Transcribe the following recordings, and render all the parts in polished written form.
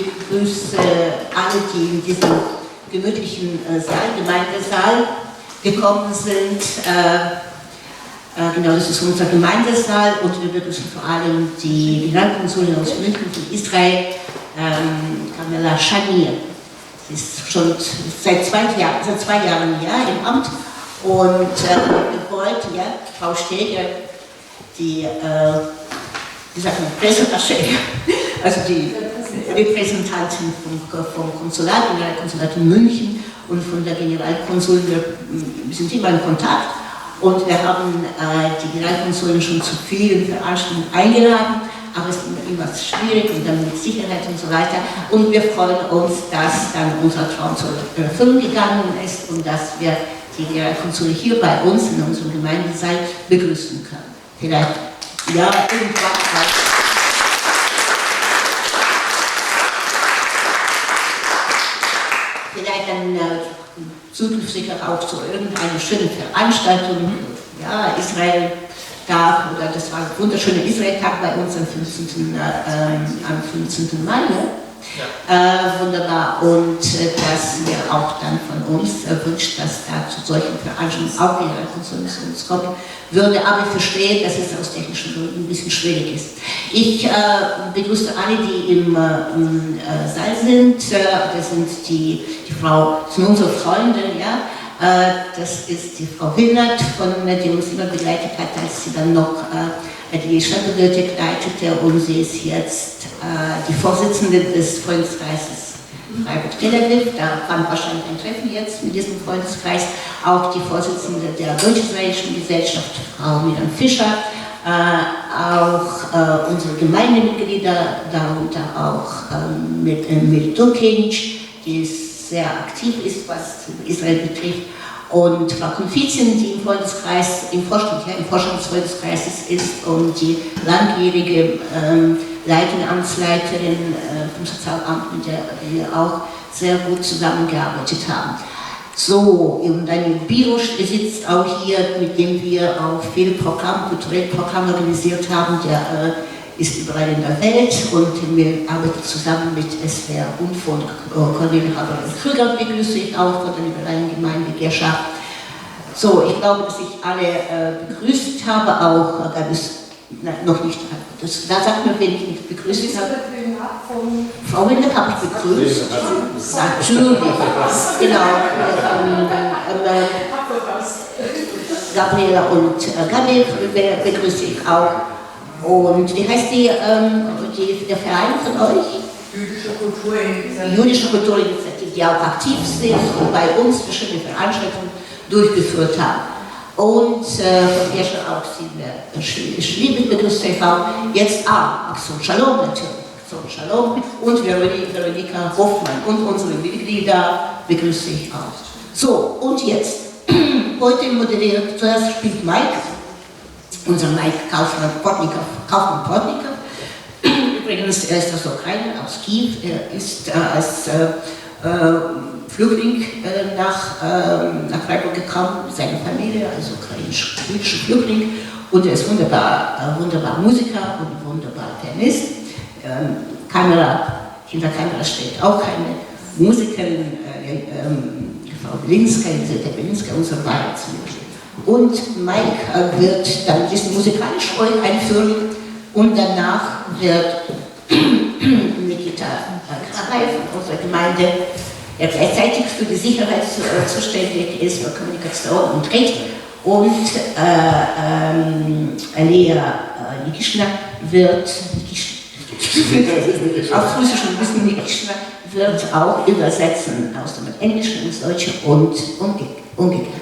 begrüße alle, die in diesen gemütlichen Saal, Gemeindesaal gekommen sind. Genau, das ist unser Gemeindesaal und wir begrüßen vor allem die Generalkonsulin aus München von Israel, Kamela Shani. Sie ist schon seit 2 Jahren hier im Amt und wir wollten, ja, Frau Steger, die Presseattaché, also die Repräsentantin vom Konsulat, Generalkonsulat in München und von der Generalkonsulin, wir sind immer in Kontakt und wir haben die Generalkonsulin schon zu vielen Veranstaltungen eingeladen, aber es ist immer schwierig und dann mit Sicherheit und so weiter und wir freuen uns, dass dann unser Traum zur Erfüllung gegangen ist und dass wir die Generalkonsulin hier bei uns in unserem Gemeindesaal begrüßen können. Vielleicht, ja, irgendwann auch. Vielleicht dann zukünftig auch zu irgendeiner schönen Veranstaltung, ja, Israel-Tag, oder das war ein wunderschöner Israel-Tag bei uns am 15. Mai, ne? Ja. Wunderbar, und dass wir auch dann von uns wünscht, dass da zu solchen Veranstaltungen auch die Generalkonsulin zu uns kommen würde, aber ich verstehe, dass es aus technischen Gründen ein bisschen schwierig ist. Ich begrüße alle, die im Saal sind. Das sind die Frau, das sind unsere Freunde, ja. Das ist die Frau Willert, die uns immer begleitet hat, als sie dann noch die Stadtbibliothek leitete, und sie ist jetzt die Vorsitzende des Freundeskreises Freiburg-Tel Aviv. Da fand wahrscheinlich ein Treffen jetzt mit diesem Freundeskreis. Auch die Vorsitzende der deutsch-israelischen Gesellschaft, Frau Miriam Fischer, auch unsere Gemeindemitglieder, darunter auch mit Bild, die sehr aktiv ist, was Israel betrifft, und Frau Konfizien, die im Freundeskreis, im Vorstand des Freundeskreises ist und die langjährige leitende Amtsleiterin vom Sozialamt, mit der wir auch sehr gut zusammengearbeitet haben. So, und Daniel Birosch sitzt auch hier, mit dem wir auch viele kulturelle Programme organisiert haben. Der ist überall in der Welt und wir arbeiten zusammen mit SWR und von Cornelia Haber-Krüger begrüße ich auch von der liberalen Gemeindewirtschaft. So, ich glaube, dass ich alle begrüßt habe, auch noch nicht. Da sagt mir, wen ich nicht begrüßt habe. Frau Winde habe ich begrüßt. Natürlich, genau. Gabriela und Gabi begrüße ich auch. Und wie heißt der Verein von euch? Jüdische Kulturinitiative, die auch aktiv sind und bei uns verschiedene Veranstaltungen durchgeführt haben. Und von der schon auch Schliebe begrüßt TV, jetzt Aktion Shalom natürlich, Aktion Shalom, und Veronika Hoffmann und unsere Mitglieder begrüße ich auch. So, und jetzt, heute moderiert, zuerst spielt Mike, unser Mike Kaufmann Portnikow. Übrigens, er ist aus der Ukraine, aus Kiew. Er ist als Flüchtling nach Freiburg gekommen, seine Familie, also ukrainisch-jüdischer Flüchtling. Und er ist wunderbar Musiker und wunderbar Pianist. Hinter Kamera steht auch eine Musikerin, Frau Belinska, Elisabeth Belinska und so weiter. Und Mike wird dann diesen musikalisch einführen und danach wird Nikita Krabay von unserer Gemeinde, der gleichzeitig für die Sicherheit zuständig ist, für Kommunikation und Recht, und Lea Nikischner wird, auf Russisch ein bisschen Nikischner, wird auch übersetzen aus dem Englischen ins Deutsche und umgekehrt.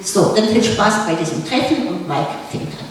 So, dann viel Spaß bei diesem Treffen und Mike fängt an.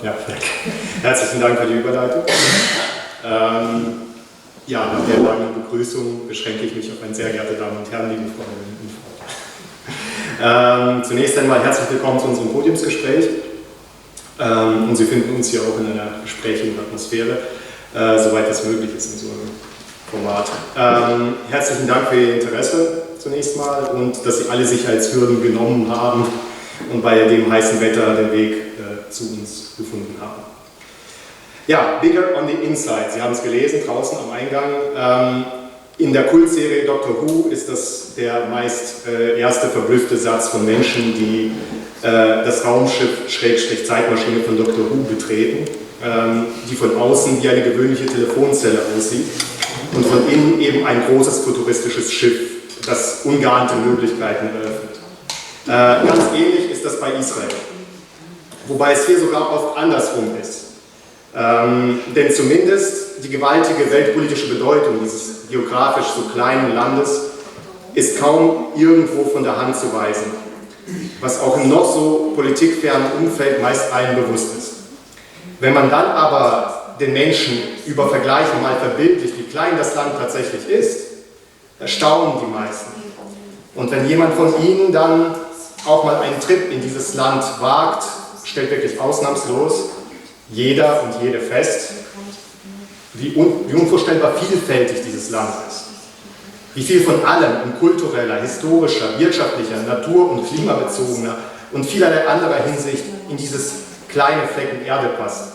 Ja, herzlichen Dank für die Überleitung. Ja, nach der langen Begrüßung beschränke ich mich auf ein sehr geehrte Damen und Herren, liebe Freundinnen und Freunde. Zunächst einmal herzlich willkommen zu unserem Podiumsgespräch. Und Sie finden uns hier auch in einer gesprächigen Atmosphäre, soweit das möglich ist in so einem Format. Herzlichen Dank für Ihr Interesse zunächst mal und dass Sie alle Sicherheitshürden genommen haben und bei dem heißen Wetter den Weg zu uns gefunden haben. Ja, Bigger on the Inside, Sie haben es gelesen, draußen am Eingang. In der Kultserie Doctor Who ist das der meist erste verblüffte Satz von Menschen, die das Raumschiff /Zeitmaschine von Doctor Who betreten, die von außen wie eine gewöhnliche Telefonzelle aussieht und von innen eben ein großes futuristisches Schiff, das ungeahnte Möglichkeiten eröffnet. Ganz ähnlich ist das bei Israel, wobei es hier sogar oft andersrum ist. Denn zumindest die gewaltige weltpolitische Bedeutung dieses geografisch so kleinen Landes ist kaum irgendwo von der Hand zu weisen, was auch im noch so politikfernen Umfeld meist allen bewusst ist. Wenn man dann aber den Menschen über Vergleiche mal verbildlicht, wie klein das Land tatsächlich ist, erstaunen die meisten. Und wenn jemand von Ihnen dann auch mal einen Trip in dieses Land wagt, stellt wirklich ausnahmslos jeder und jede fest, wie unvorstellbar vielfältig dieses Land ist. Wie viel von allem in kultureller, historischer, wirtschaftlicher, natur- und klimabezogener und vielerlei anderer Hinsicht in dieses kleine Flecken Erde passt.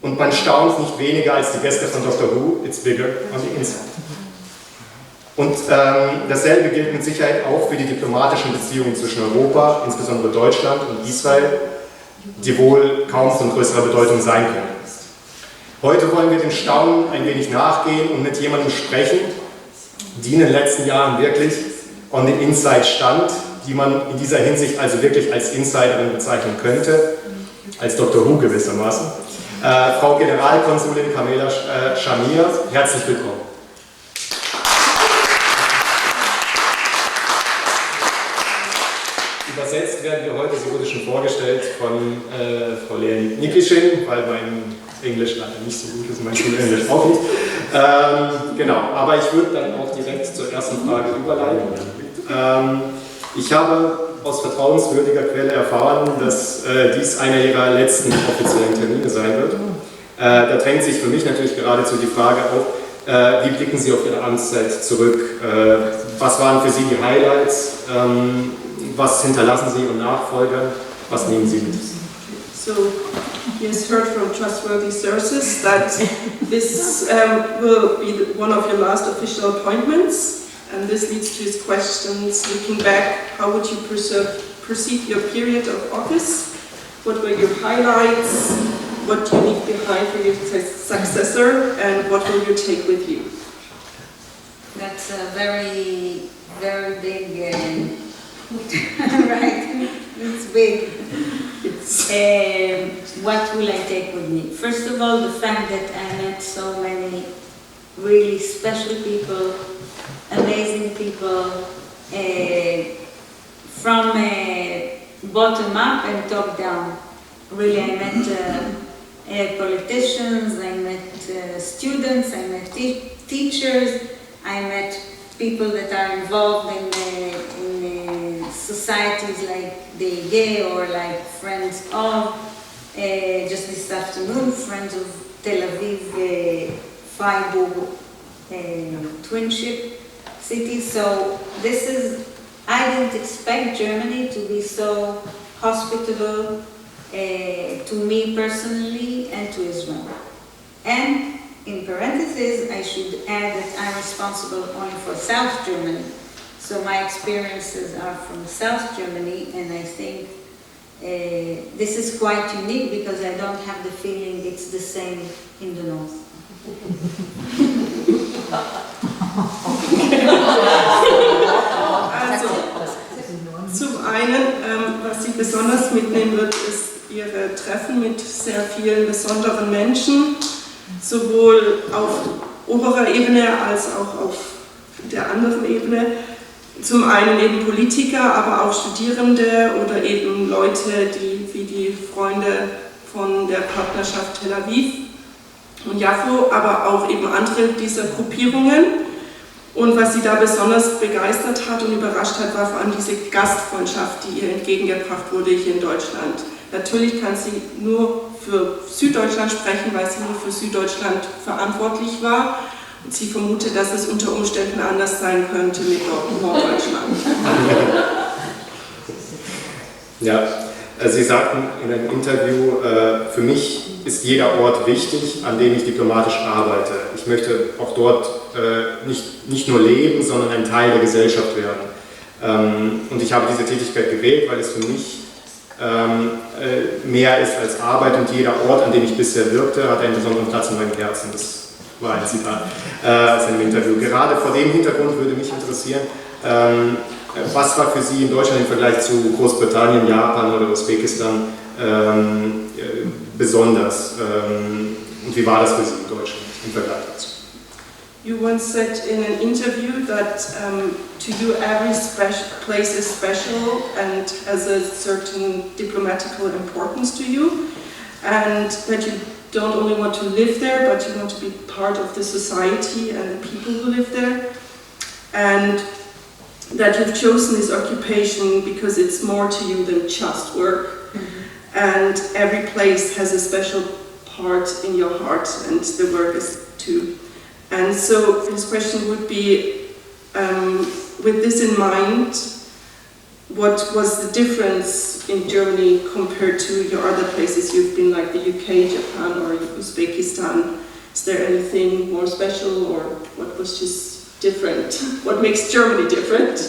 Und man staunt nicht weniger als die Gäste von Doctor Who, it's bigger on the inside. Und dasselbe gilt mit Sicherheit auch für die diplomatischen Beziehungen zwischen Europa, insbesondere Deutschland und Israel, die wohl kaum von größerer Bedeutung sein können. Heute wollen wir dem Staunen ein wenig nachgehen und mit jemandem sprechen, die in den letzten Jahren wirklich on the inside stand, die man in dieser Hinsicht also wirklich als Insiderin bezeichnen könnte, als Dr. Who gewissermaßen. Frau Generalkonsulin Kamela Shamir, herzlich willkommen. Übersetzt werden wir heute, sie wurde schon vorgestellt, von Frau Lea Nikischin, weil mein Englisch leider nicht so gut ist, mein Schulenglisch auch nicht. Genau, aber ich würde dann auch direkt zur ersten Frage überleiten. Ich habe aus vertrauenswürdiger Quelle erfahren, dass dies einer Ihrer letzten offiziellen Termine sein wird. Da drängt sich für mich natürlich geradezu die Frage auf, wie blicken Sie auf Ihre Amtszeit zurück? Was waren für Sie die Highlights? Was hinterlassen Sie Ihren Nachfolgern? Was nehmen Sie mit? So, he has heard from trustworthy sources that this will be one of your last official appointments, and this leads to his questions. Looking back, how would you perceive your period of office? What were your highlights? What do you leave behind for your successor, and what will you take with you? That's a very, very big, right? It's big. What will I take with me? First of all, the fact that I met so many really special people, amazing people, from bottom up and top down. Really, I met politicians, I met students, I met teachers, I met people that are involved in societies like the gay or like Friends of, just this afternoon, Friends of Tel Aviv, Freiburg, twinship city. So this is, I didn't expect Germany to be so hospitable to me personally and to Israel. And in parentheses, I should add that I'm responsible only for South Germany. So my experiences are from South Germany, and I think this is quite unique because I don't have the feeling it's the same in the North. Also, zum einen, was Sie besonders mitnehmen wird, ist Ihre Treffen mit sehr vielen besonderen Menschen, sowohl auf oberer Ebene als auch auf der anderen Ebene. Zum einen eben Politiker, aber auch Studierende oder eben Leute, die wie die Freunde von der Partnerschaft Tel Aviv und Jaffo, aber auch eben andere dieser Gruppierungen. Und was sie da besonders begeistert hat und überrascht hat, war vor allem diese Gastfreundschaft, die ihr entgegengebracht wurde hier in Deutschland. Natürlich kann sie nur für Süddeutschland sprechen, weil sie nur für Süddeutschland verantwortlich war. Und sie vermutet, dass es unter Umständen anders sein könnte mit Norddeutschland. Ja, Sie sagten in einem Interview, für mich ist jeder Ort wichtig, an dem ich diplomatisch arbeite. Ich möchte auch dort nicht nur leben, sondern ein Teil der Gesellschaft werden. Und ich habe diese Tätigkeit gewählt, weil es für mich mehr ist als Arbeit, und jeder Ort, an dem ich bisher wirkte, hat einen besonderen Platz in meinem Herzen. Das war ein Zitat aus einem Interview. Gerade vor dem Hintergrund würde mich interessieren, was war für Sie in Deutschland im Vergleich zu Großbritannien, Japan oder Usbekistan besonders? Und wie war das für Sie in Deutschland im Vergleich dazu? You once said in an interview that to you every place is special and has a certain diplomatical importance to you, and that you don't only want to live there, but you want to be part of the society and the people who live there, and that you've chosen this occupation because it's more to you than just work, and every place has a special part in your heart, and the work is too. And so his question would be, with this in mind, what was the difference in Germany compared to your other places you've been, like the UK, Japan, or Uzbekistan? Is there anything more special, or what was just different? What makes Germany different?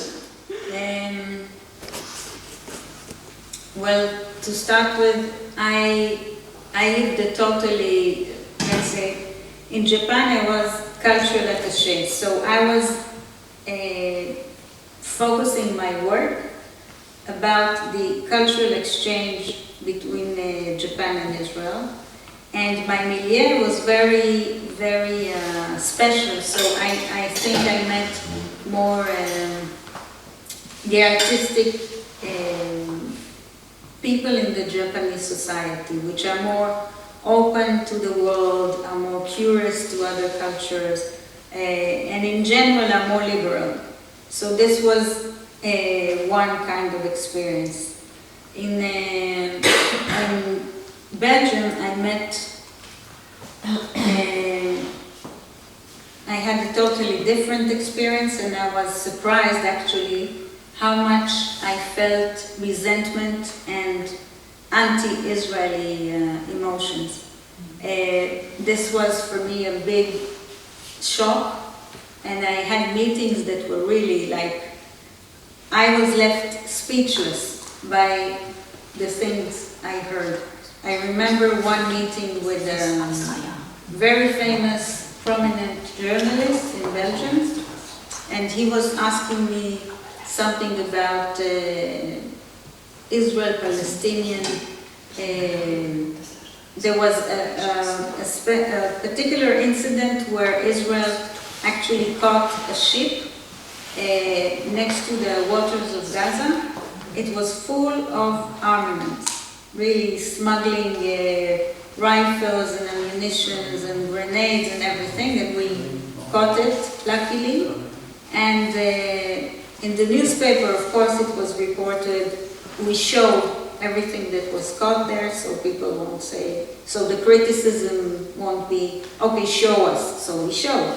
Well, to start with, I lived a totally, let's say, in Japan I was cultural attaché, so I was focusing my work about the cultural exchange between Japan and Israel, and my milieu was very, very special, so I think I met more the artistic people in the Japanese society, which are more open to the world, are more curious to other cultures, and in general are more liberal. So this was one kind of experience. In Belgium I met, I had a totally different experience, and I was surprised actually how much I felt resentment and anti-Israeli emotions. This was for me a big shock, and I had meetings that were really like, I was left speechless by the things I heard. I remember one meeting with a very famous, prominent journalist in Belgium, and he was asking me something about Israel-Palestinian. There was a particular incident where Israel actually caught a ship next to the waters of Gaza. It was full of armaments, really smuggling rifles and ammunitions and grenades and everything, and we caught it, luckily. And in the newspaper, of course, it was reported. We showed everything that was caught there, so people won't say, so the criticism won't be, okay, show us, so we show.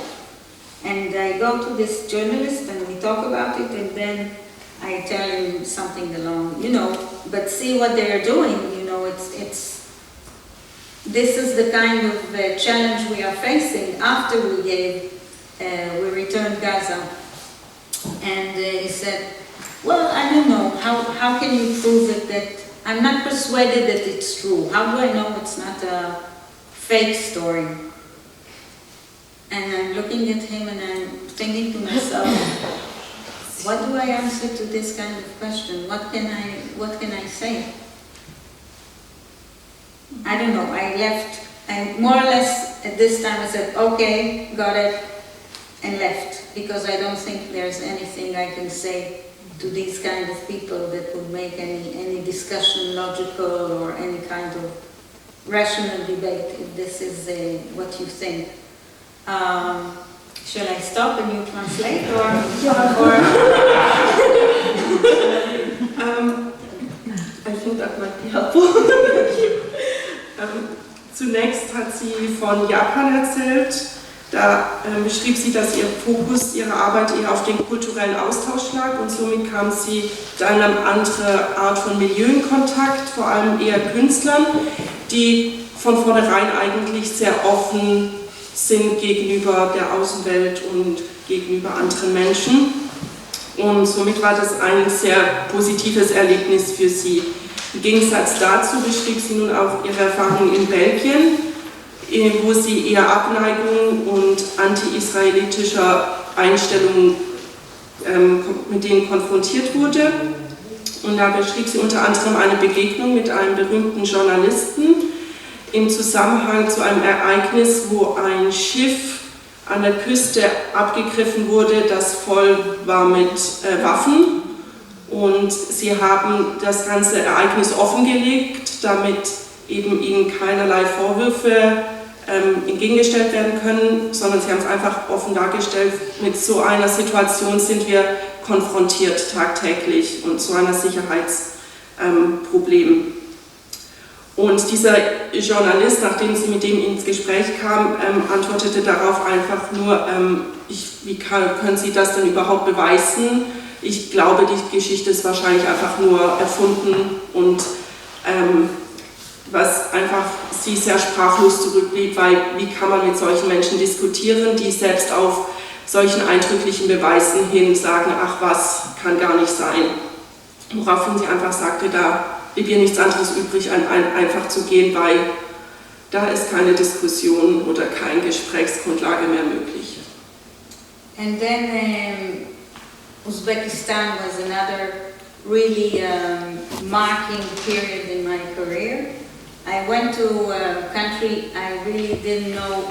And I go to this journalist and we talk about it, and then I tell him something along, but see what they're doing, this is the kind of challenge we are facing after we returned Gaza. And he said, well, I don't know, how can you prove it that, I'm not persuaded that it's true. How do I know it's not a fake story? And I'm looking at him and I'm thinking to myself, what do I answer to this kind of question? What can I say? I don't know, I left, and more or less at this time I said, okay, got it, and left, because I don't think there's anything I can say to these kind of people that would make any discussion logical or any kind of rational debate, if this is what you think. Shall I stop and you translate, or? I think that might be helpful. Zunächst hat sie von Japan erzählt. Da beschrieb sie, dass ihr Fokus ihrer Arbeit eher auf den kulturellen Austausch lag und somit kam sie mit einer anderen Art von Milieu in Kontakt, vor allem eher Künstlern, die von vornherein eigentlich sehr offen sind gegenüber der Außenwelt und gegenüber anderen Menschen. Und somit war das ein sehr positives Erlebnis für sie. Im Gegensatz dazu beschrieb sie nun auch ihre Erfahrungen in Belgien, wo sie eher Abneigung und anti-israelitischer Einstellungen mit denen konfrontiert wurde. Und da beschrieb sie unter anderem eine Begegnung mit einem berühmten Journalisten im Zusammenhang zu einem Ereignis, wo ein Schiff an der Küste abgegriffen wurde, das voll war mit Waffen. Und sie haben das ganze Ereignis offengelegt, damit eben ihnen keinerlei Vorwürfe entgegengestellt werden können, sondern sie haben es einfach offen dargestellt. Mit so einer Situation sind wir konfrontiert tagtäglich und so einer Sicherheitsproblem. Und dieser Journalist, nachdem sie mit dem ins Gespräch kam, antwortete darauf einfach nur, wie können Sie das denn überhaupt beweisen? Ich glaube, die Geschichte ist wahrscheinlich einfach nur erfunden und was einfach sie sehr sprachlos zurückblieb, weil wie kann man mit solchen Menschen diskutieren, die selbst auf solchen eindrücklichen Beweisen hin sagen, ach was, kann gar nicht sein. Woraufhin sie einfach sagte, da blieb ihr nichts anderes übrig, einfach zu gehen, weil da ist keine Diskussion oder keine Gesprächsgrundlage mehr möglich. And then Uzbekistan was another really marking period in my career. I went to a country I really didn't know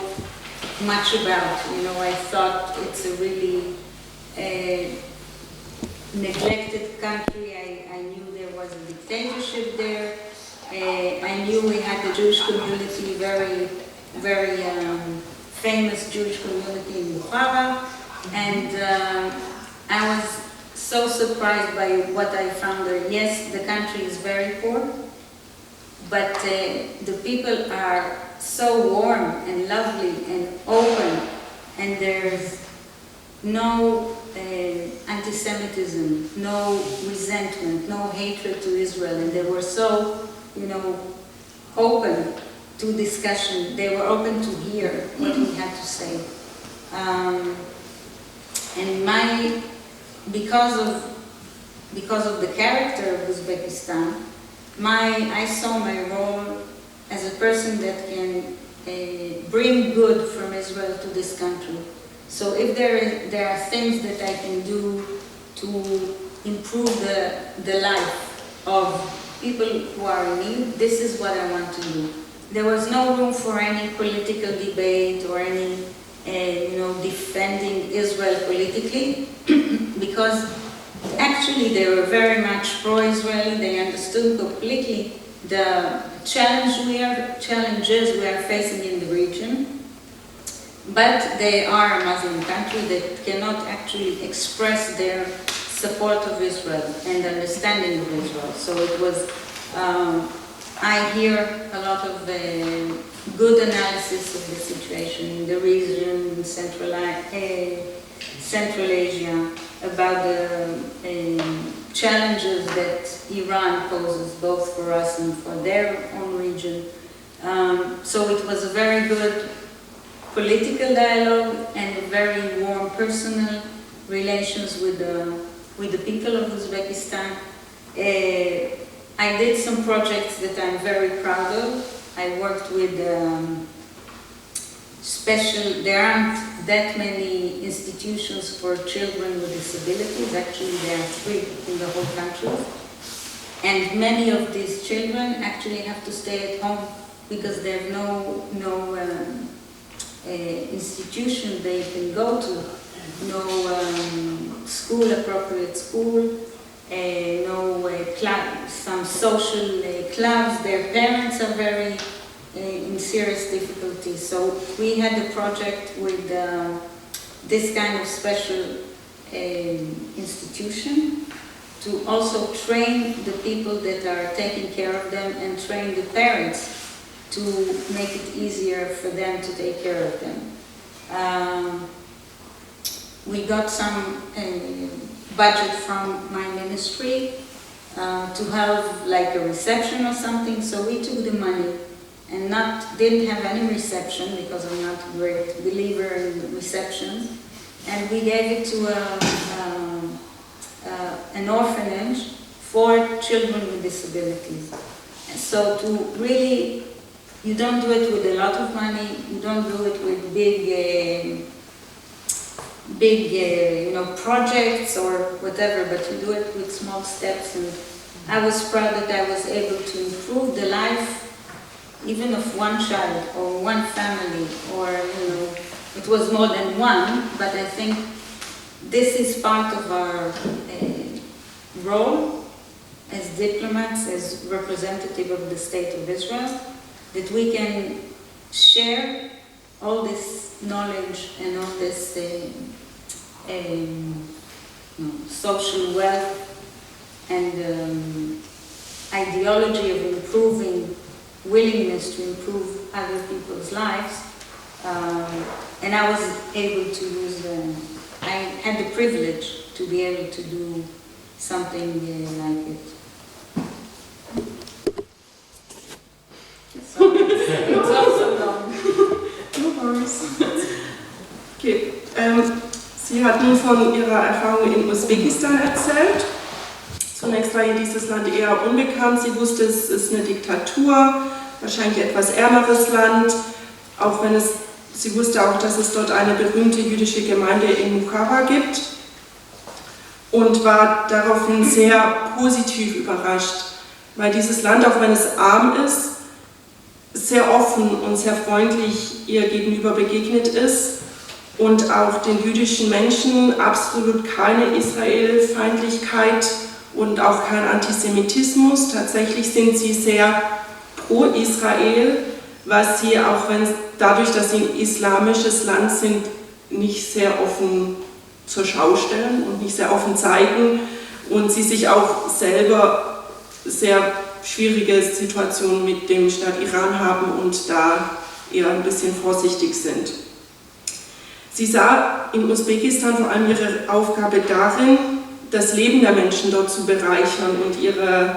much about. You know, I thought it's a really neglected country. I knew there was a dictatorship there. I knew we had the Jewish community, very famous Jewish community in Bukhara. And I was so surprised by what I found there. Yes, the country is very poor, but the people are so warm and lovely and open, and there's no anti-Semitism, no resentment, no hatred to Israel, and they were so, open to discussion. They were open to hear what we had to say. And because of the character of Uzbekistan, I saw my role as a person that can bring good from Israel to this country. So if there are things that I can do to improve the life of people who are in need, this is what I want to do. There was no room for any political debate or any defending Israel politically, because actually they were very much pro-Israeli. They understood completely the challenges we are facing in the region. But they are a Muslim country that cannot actually express their support of Israel and understanding of Israel. So it was, I hear a lot of good analysis of the situation in the region, in Central Asia, about the challenges that Iran poses both for us and for their own region. So it was a very good political dialogue and a very warm personal relations with the people of Uzbekistan. I did some projects that I'm very proud of. I worked with there aren't that many institutions for children with disabilities. Actually, there are 3 in the whole country. And many of these children actually have to stay at home because there's no institution they can go to, no appropriate school, some social clubs. Their parents are very serious difficulty. So we had a project with this kind of special institution to also train the people that are taking care of them and train the parents to make it easier for them to take care of them. We got some budget from my ministry to have like a reception or something, so we took the money and didn't have any reception because I'm not a great believer in receptions, and we gave it to an orphanage for children with disabilities. So to really, you don't do it with a lot of money, you don't do it with big projects or whatever, but you do it with small steps. And I was proud that I was able to improve the life even of one child or one family, or it was more than one, but I think this is part of our role as diplomats, as representative of the State of Israel, that we can share all this knowledge and all this social wealth and ideology of improving, willingness to improve other people's lives. And I was able to use I had the privilege to be able to do something like it. It's also long. No worries. Okay. Sie hat nun von ihrer Erfahrung in Usbekistan erzählt. Zunächst war ihr dieses Land eher unbekannt. Sie wusste, es ist eine Diktatur, wahrscheinlich etwas ärmeres Land, auch wenn sie wusste auch, dass es dort eine berühmte jüdische Gemeinde in Bukhara gibt, und war daraufhin sehr positiv überrascht, weil dieses Land, auch wenn es arm ist, sehr offen und sehr freundlich ihr gegenüber begegnet ist und auch den jüdischen Menschen absolut keine Israelfeindlichkeit und auch kein Antisemitismus. Tatsächlich sind sie sehr pro Israel, was sie, auch wenn dadurch, dass sie ein islamisches Land sind, nicht sehr offen zur Schau stellen und nicht sehr offen zeigen, und sie sich auch selber sehr schwierige Situationen mit dem Staat Iran haben und da eher ein bisschen vorsichtig sind. Sie sah in Usbekistan vor allem ihre Aufgabe darin, das Leben der Menschen dort zu bereichern und ihr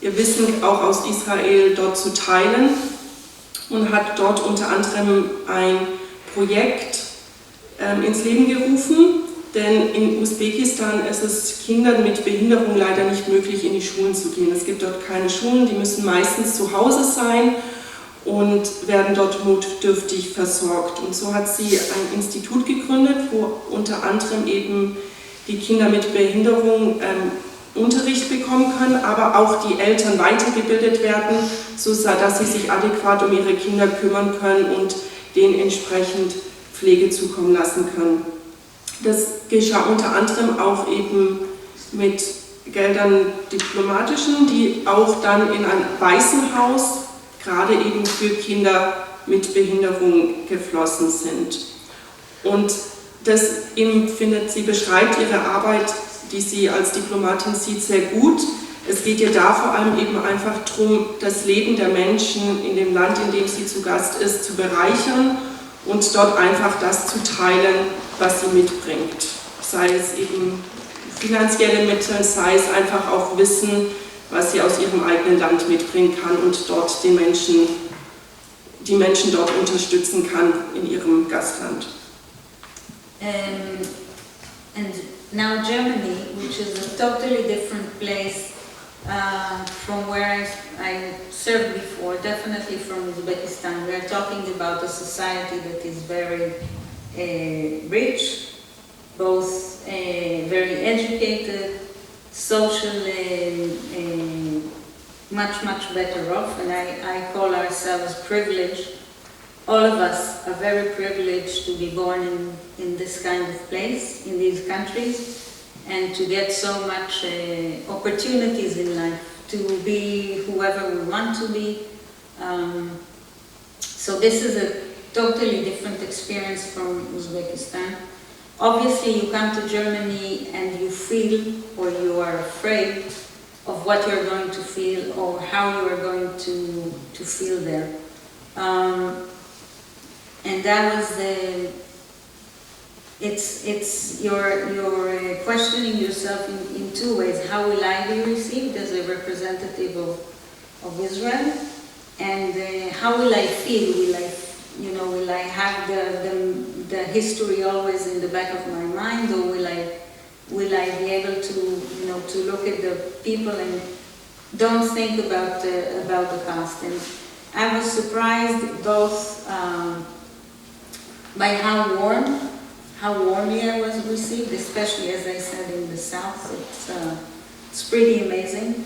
Wissen auch aus Israel dort zu teilen, und hat dort unter anderem ein Projekt ins Leben gerufen, denn in Usbekistan ist es Kindern mit Behinderung leider nicht möglich, in die Schulen zu gehen. Es gibt dort keine Schulen, die müssen meistens zu Hause sein und werden dort notdürftig versorgt. Und so hat sie ein Institut gegründet, wo unter anderem eben die Kinder mit Behinderung Unterricht bekommen können, aber auch die Eltern weitergebildet werden, sodass sie sich adäquat um ihre Kinder kümmern können und denen entsprechend Pflege zukommen lassen können. Das geschah unter anderem auch eben mit Geldern diplomatischen, die auch dann in ein Waisenhaus gerade eben für Kinder mit Behinderung geflossen sind. Und das sie beschreibt ihre Arbeit, die sie als Diplomatin sieht, sehr gut. Es geht ihr da vor allem eben einfach darum, das Leben der Menschen in dem Land, in dem sie zu Gast ist, zu bereichern und dort einfach das zu teilen, was sie mitbringt. Sei es eben finanzielle Mittel, sei es einfach auch Wissen, was sie aus ihrem eigenen Land mitbringen kann und dort die Menschen dort unterstützen kann in ihrem Gastland. And now Germany, which is a totally different place from where I served before, definitely from Uzbekistan. We are talking about a society that is very rich, both very educated, socially much better off, and I call ourselves privileged. All of us are very privileged to be born in this kind of place, in these countries, and to get so much opportunities in life, to be whoever we want to be. So this is a totally different experience from Uzbekistan. Obviously, you come to Germany and you feel, or you are afraid of what you're going to feel or how you are going to feel there. And that was you're questioning yourself in two ways. How will I be received as a representative of Israel? And how will I feel? Will I have the history always in the back of my mind, or will I be able to look at the people and don't think about the past? And I was surprised both by how warmly I was received, especially as I said in the south. It's pretty amazing,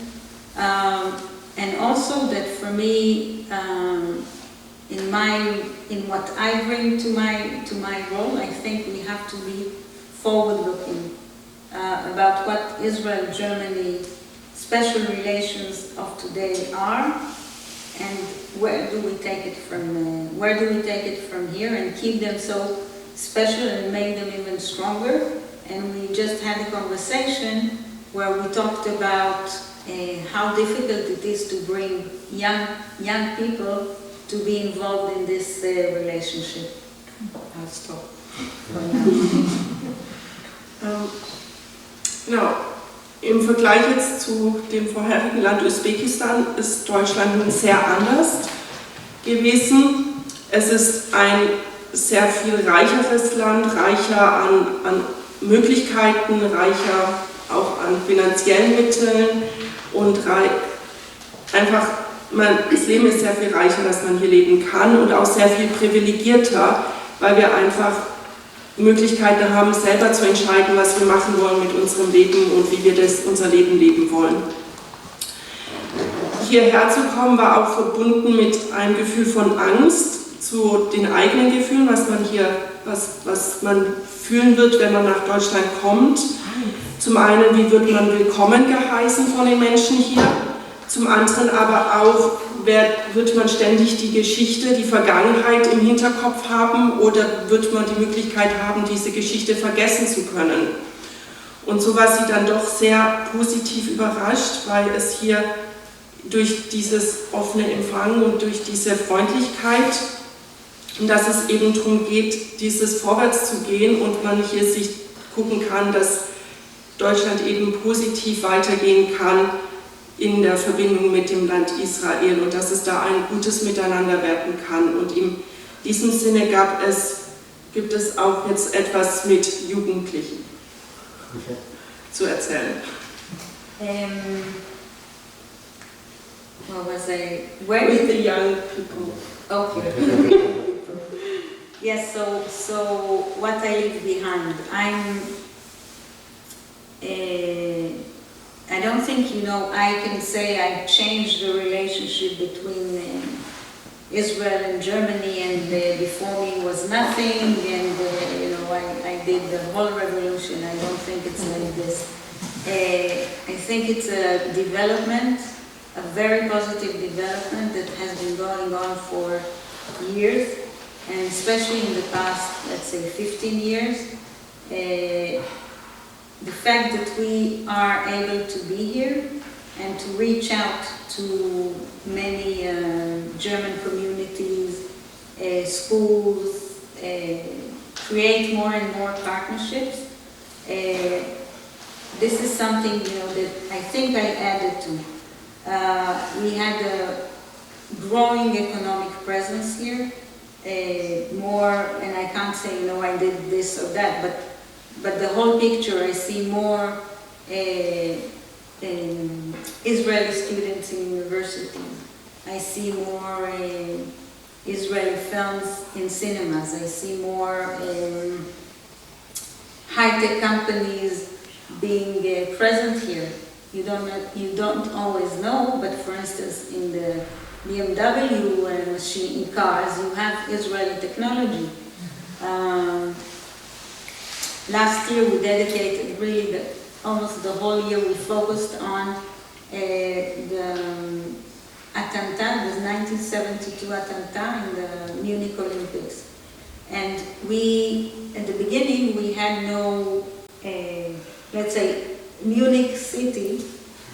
and also that for me, in what I bring to my role, I think we have to be forward-looking about what Israel-Germany special relations of today are, and where do we take it from here and keep them so special and make them even stronger. And we just had a conversation where we talked about how difficult it is to bring young people to be involved in this relationship. I'll stop for now. Im Vergleich jetzt zu dem vorherigen Land Usbekistan ist Deutschland nun sehr anders gewesen. Es ist ein sehr viel reicheres Land, reicher an Möglichkeiten, reicher auch an finanziellen Mitteln und das Leben ist sehr viel reicher, dass man hier leben kann, und auch sehr viel privilegierter, weil wir einfach Möglichkeiten haben, selber zu entscheiden, was wir machen wollen mit unserem Leben und wie wir unser Leben leben wollen. Hierher zu kommen war auch verbunden mit einem Gefühl von Angst zu den eigenen Gefühlen, was man fühlen wird, wenn man nach Deutschland kommt. Zum einen, wie wird man willkommen geheißen von den Menschen hier? Zum anderen aber auch, wird man ständig die Geschichte, die Vergangenheit im Hinterkopf haben, oder wird man die Möglichkeit haben, diese Geschichte vergessen zu können? Und so war sie dann doch sehr positiv überrascht, weil es hier durch dieses offene Empfangen und durch diese Freundlichkeit, dass es eben darum geht, dieses vorwärts zu gehen und man hier sich gucken kann, dass Deutschland eben positiv weitergehen kann in der Verbindung mit dem Land Israel und dass es da ein gutes Miteinander werden kann. Und in diesem Sinne gibt es auch jetzt etwas mit Jugendlichen zu erzählen. Where with the young people. Okay. Yes, so what I leave behind. I don't think, I can say I changed the relationship between Israel and Germany, and before me was nothing, and I did the whole revolution. I don't think it's like this. I think it's a development, a very positive development that has been going on for years, and especially in the past, let's say 15 years. The fact that we are able to be here and to reach out to many German communities, schools, create more and more partnerships. This is something that I think I added to. We had a growing economic presence here, more, and I can't say I did this or that, but the whole picture, I see more Israeli students in universities. I see more Israeli films in cinemas. I see more high-tech companies being present here. You don't always know, but for instance, in the BMW machine cars, you have Israeli technology. Last year we dedicated really almost the whole year we focused on the attentat, the 1972 attentat Munich Olympics. And we, at the beginning, we had no, let's say, Munich city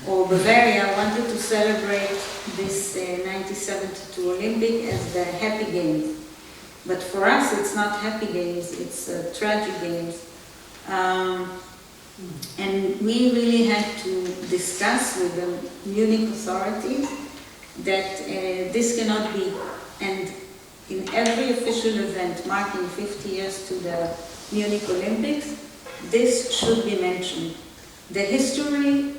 or Bavaria wanted to celebrate this 1972 Olympic as the happy games. But for us, it's not happy games, it's tragic games. And we really had to discuss with the Munich authorities that this cannot be. And in every official event marking 50 years to the Munich Olympics, this should be mentioned. The history,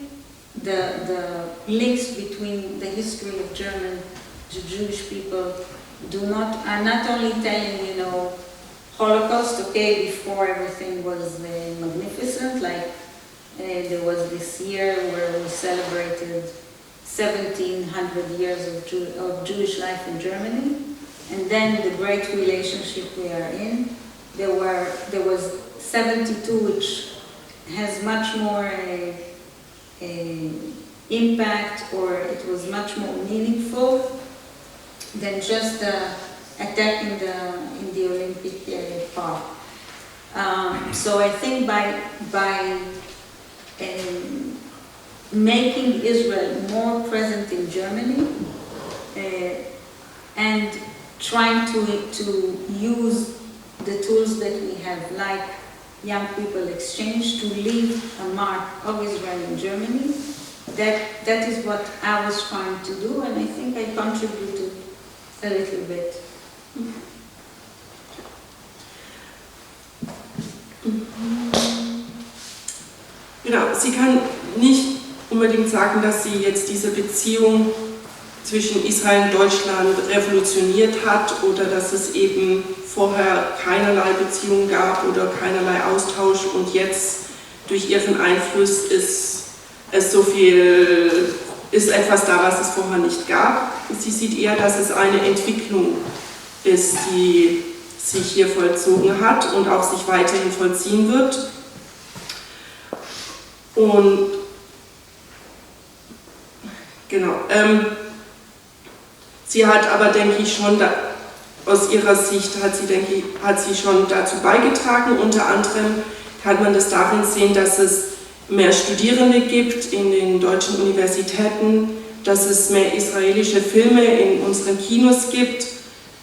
the links between the history of German to Jewish people are not only telling, you know, Holocaust, okay, before everything was magnificent, like there was this year where we celebrated 1700 years of Jewish life in Germany, and then the great relationship we are in. There was 72, which has much more impact, or it was much more meaningful than just attack in the Olympic Park. So I think by making Israel more present in Germany and trying to use the tools that we have, like young people exchange, to leave a mark of Israel in Germany, that is what I was trying to do, and I think I contributed a little bit. Genau, sie kann nicht unbedingt sagen, dass sie jetzt diese Beziehung zwischen Israel und Deutschland revolutioniert hat oder dass es eben vorher keinerlei Beziehung gab oder keinerlei Austausch und jetzt durch ihren Einfluss ist etwas da, was es vorher nicht gab. Sie sieht eher, dass es eine Entwicklung ist, die sich hier vollzogen hat und auch sich weiterhin vollziehen wird. Und genau, sie hat aber, denke ich, schon aus ihrer Sicht hat sie schon dazu beigetragen. Unter anderem kann man das darin sehen, dass es mehr Studierende gibt in den deutschen Universitäten, dass es mehr israelische Filme in unseren Kinos gibt,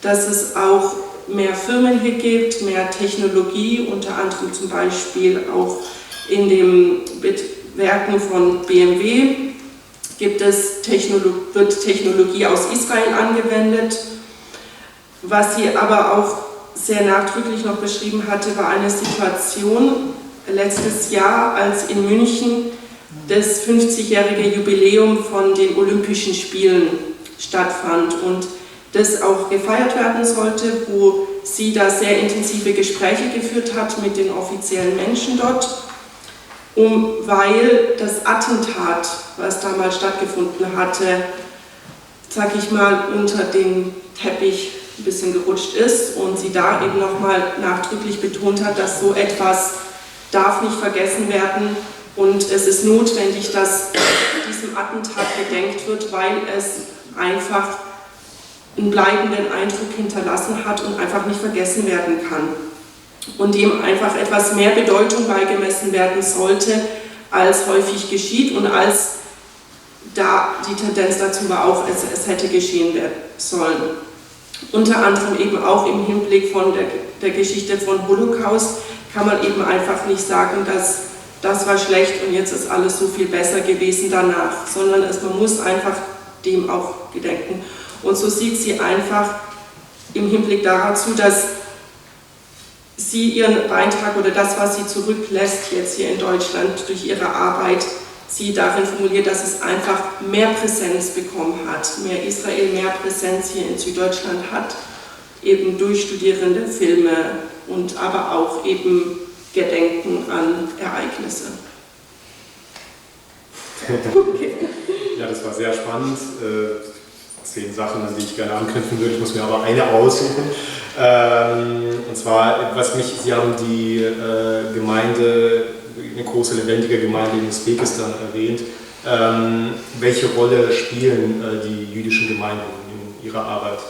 dass es auch mehr Firmen hier gibt, mehr Technologie, unter anderem zum Beispiel auch in den Werken von BMW wird Technologie aus Israel angewendet. Was sie aber auch sehr nachdrücklich noch beschrieben hatte, war eine Situation letztes Jahr, als in München das 50-jährige Jubiläum von den Olympischen Spielen stattfand und das auch gefeiert werden sollte, wo sie da sehr intensive Gespräche geführt hat mit den offiziellen Menschen dort, weil das Attentat, was damals stattgefunden hatte, sag ich mal, unter den Teppich ein bisschen gerutscht ist und sie da eben nochmal nachdrücklich betont hat, dass so etwas darf nicht vergessen werden und es ist notwendig, dass diesem Attentat gedenkt wird, weil es einfach einen bleibenden Eindruck hinterlassen hat und einfach nicht vergessen werden kann. Und dem einfach etwas mehr Bedeutung beigemessen werden sollte, als häufig geschieht und als da die Tendenz dazu war auch, es hätte geschehen werden sollen. Unter anderem eben auch im Hinblick von der Geschichte von Holocaust kann man eben einfach nicht sagen, dass das war schlecht und jetzt ist alles so viel besser gewesen danach, sondern man muss einfach dem auch gedenken. Und so sieht sie einfach im Hinblick dazu, dass sie ihren Beitrag oder das, was sie zurücklässt jetzt hier in Deutschland durch ihre Arbeit, sie darin formuliert, dass es einfach mehr Präsenz bekommen hat, mehr Israel, mehr Präsenz hier in Süddeutschland hat, eben durch studierende Filme und aber auch eben Gedenken an Ereignisse. Okay. Ja, das war sehr spannend. 10 Sachen, an die ich gerne anknüpfen würde. Ich muss mir aber eine aussuchen. Und zwar, Sie haben die Gemeinde, eine große lebendige Gemeinde in Usbekistan erwähnt. Welche Rolle spielen die jüdischen Gemeinden in Ihrer Arbeit?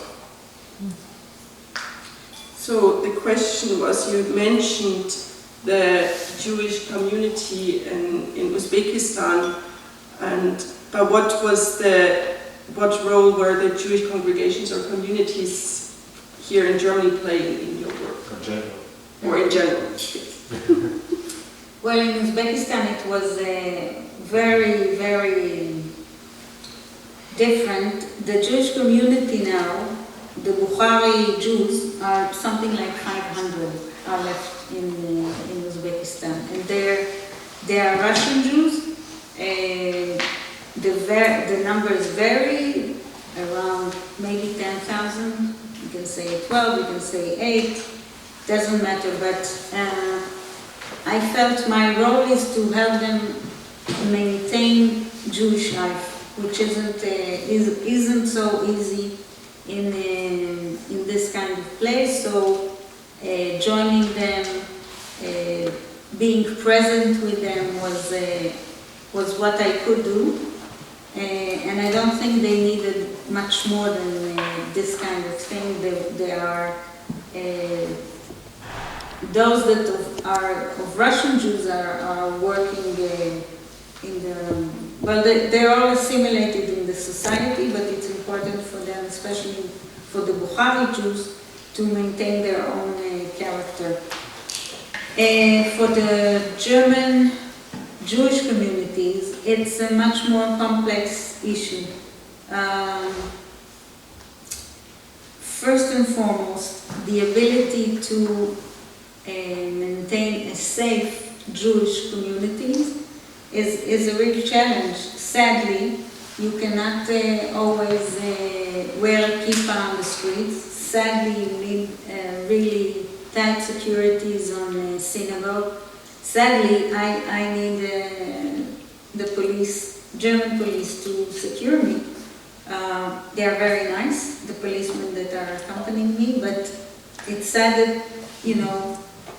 So the question was, you mentioned the Jewish community in Uzbekistan, but what role were the Jewish congregations or communities here in Germany playing in your work? In general. Or in general? Well, in Uzbekistan it was very, very different. The Jewish community now, the Bukhari Jews, are something like 500 are left in Uzbekistan, and they are Russian Jews. The numbers vary around maybe 10,000. You can say 12, you can say 8. Doesn't matter. But I felt my role is to help them maintain Jewish life, which isn't so easy in this kind of place. So joining them, being present with them was what I could do, and I don't think they needed much more than this kind of thing. They are those that are of Russian Jews are working they're all assimilated in the society, but it's important for them, especially for the Bukhari Jews, to maintain their own character. For the German Jewish communities, it's a much more complex issue. First and foremost, the ability to maintain a safe Jewish community is a real challenge. Sadly, you cannot always wear a kippah on the streets. Sadly, you need really tight securities on synagogue. Sadly, I need the police, German police, to secure me. They are very nice, the policemen that are accompanying me, but it's sad that,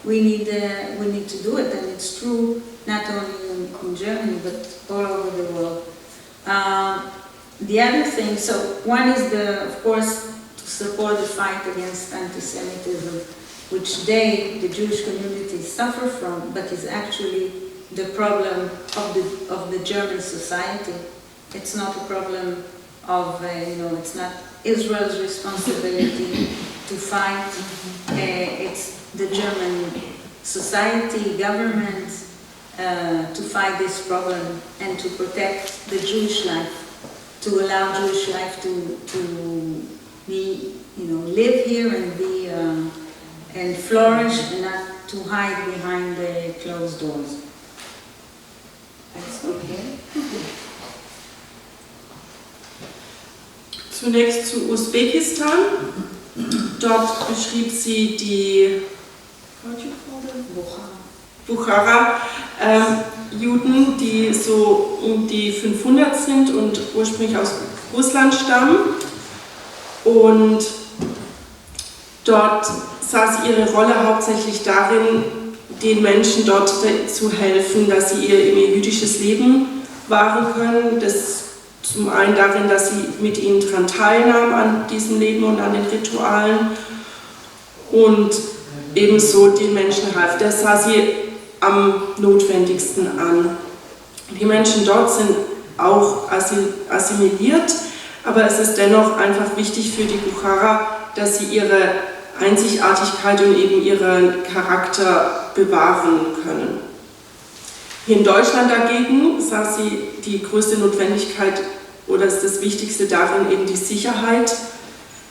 we need to do it, and it's true not only in Germany but all over the world. The other thing, so one is of course, to support the fight against anti-Semitism, which the Jewish community suffer from, but is actually the problem of the German society. It's not a problem of, it's not Israel's responsibility to fight. It's the German society, government, to fight this problem and to protect the Jewish life, to allow Jewish life to be, live here and be and flourish, and not to hide behind the closed doors. Okay. Zunächst zu Usbekistan. Dort beschrieb sie die Bukhara-Juden, die so um die 500 sind und ursprünglich aus Russland stammen. Und dort sah sie ihre Rolle hauptsächlich darin, den Menschen dort zu helfen, dass sie ihr jüdisches Leben wahren können. Das zum einen darin, dass sie mit ihnen daran teilnahm an diesem Leben und an den Ritualen und ebenso den Menschen half. Das sah sie am notwendigsten an. Die Menschen dort sind auch assimiliert, aber es ist dennoch einfach wichtig für die Bukhara, dass sie ihre Einzigartigkeit und eben ihren Charakter bewahren können. Hier in Deutschland dagegen sah sie die größte Notwendigkeit oder ist das Wichtigste darin, eben die Sicherheit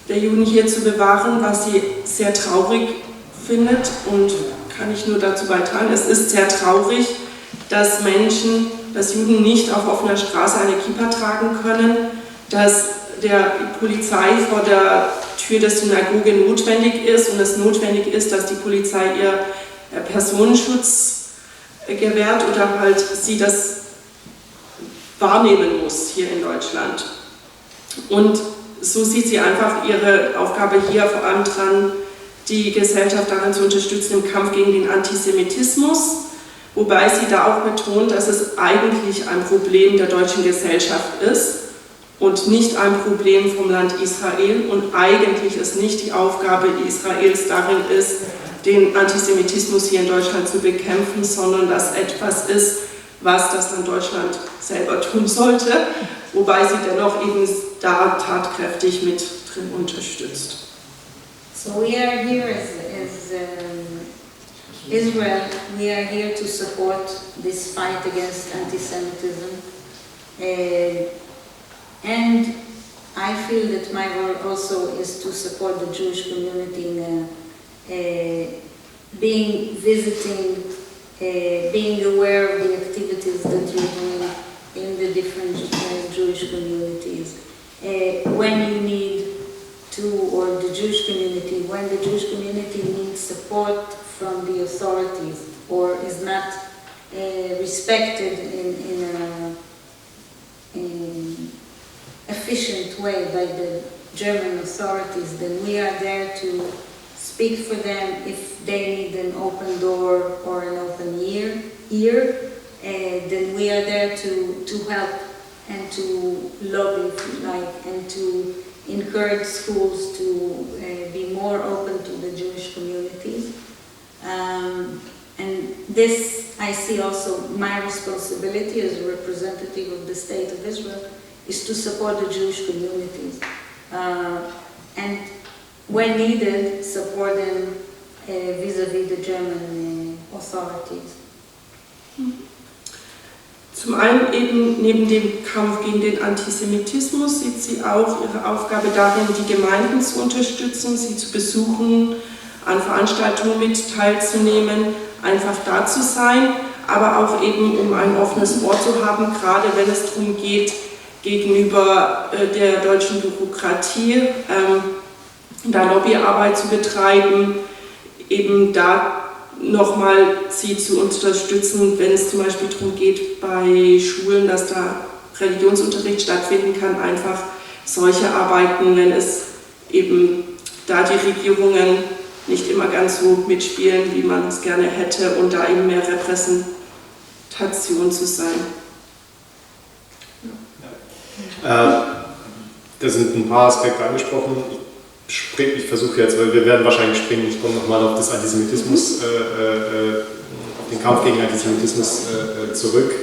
der Juden hier zu bewahren, was sie sehr traurig findet, und kann ich nur dazu beitragen, es ist sehr traurig, dass Juden nicht auf offener Straße eine Kippa tragen können, dass der Polizei vor der Tür der Synagoge notwendig ist und es notwendig ist, dass die Polizei ihr Personenschutz gewährt oder halt sie das wahrnehmen muss hier in Deutschland. Und so sieht sie einfach ihre Aufgabe hier vor allem dran, die Gesellschaft darin zu unterstützen im Kampf gegen den Antisemitismus, wobei sie da auch betont, dass es eigentlich ein Problem der deutschen Gesellschaft ist und nicht ein Problem vom Land Israel und eigentlich es nicht die Aufgabe Israels darin ist, den Antisemitismus hier in Deutschland zu bekämpfen, sondern dass etwas ist, was das Land Deutschland selber tun sollte, wobei sie dennoch eben da tatkräftig mit drin unterstützt. So we are here as Israel, we are here to support this fight against anti-Semitism. And I feel that my role also is to support the Jewish community in visiting, being aware of the activities that you're doing in the different Jewish communities. When you need to, or the Jewish community, when the Jewish community needs support from the authorities or is not respected in an efficient way by the German authorities, then we are there to speak for them. If they need an open door or an open ear, then we are there to help and to lobby, if you like, and to encourage schools to be more open to the Jewish communities. And this, I see also my responsibility as a representative of the State of Israel, is to support the Jewish communities. And when needed, support them vis-à-vis the German authorities. Zum einen eben neben dem Kampf gegen den Antisemitismus sieht sie auch ihre Aufgabe darin, die Gemeinden zu unterstützen, sie zu besuchen, an Veranstaltungen mit teilzunehmen, einfach da zu sein, aber auch eben um ein offenes Ohr zu haben, gerade wenn es darum geht, gegenüber der deutschen Bürokratie da Lobbyarbeit zu betreiben, eben da nochmal sie zu unterstützen, wenn es zum Beispiel darum geht, bei Schulen, dass da Religionsunterricht stattfinden kann, einfach solche Arbeiten, wenn es eben da die Regierungen nicht immer ganz so mitspielen, wie man es gerne hätte, und da eben mehr Repräsentation zu sein. Da sind ein paar Aspekte angesprochen. Ich versuche jetzt, weil wir werden wahrscheinlich springen, ich komme nochmal auf das Antisemitismus, auf den Kampf gegen Antisemitismus zurück.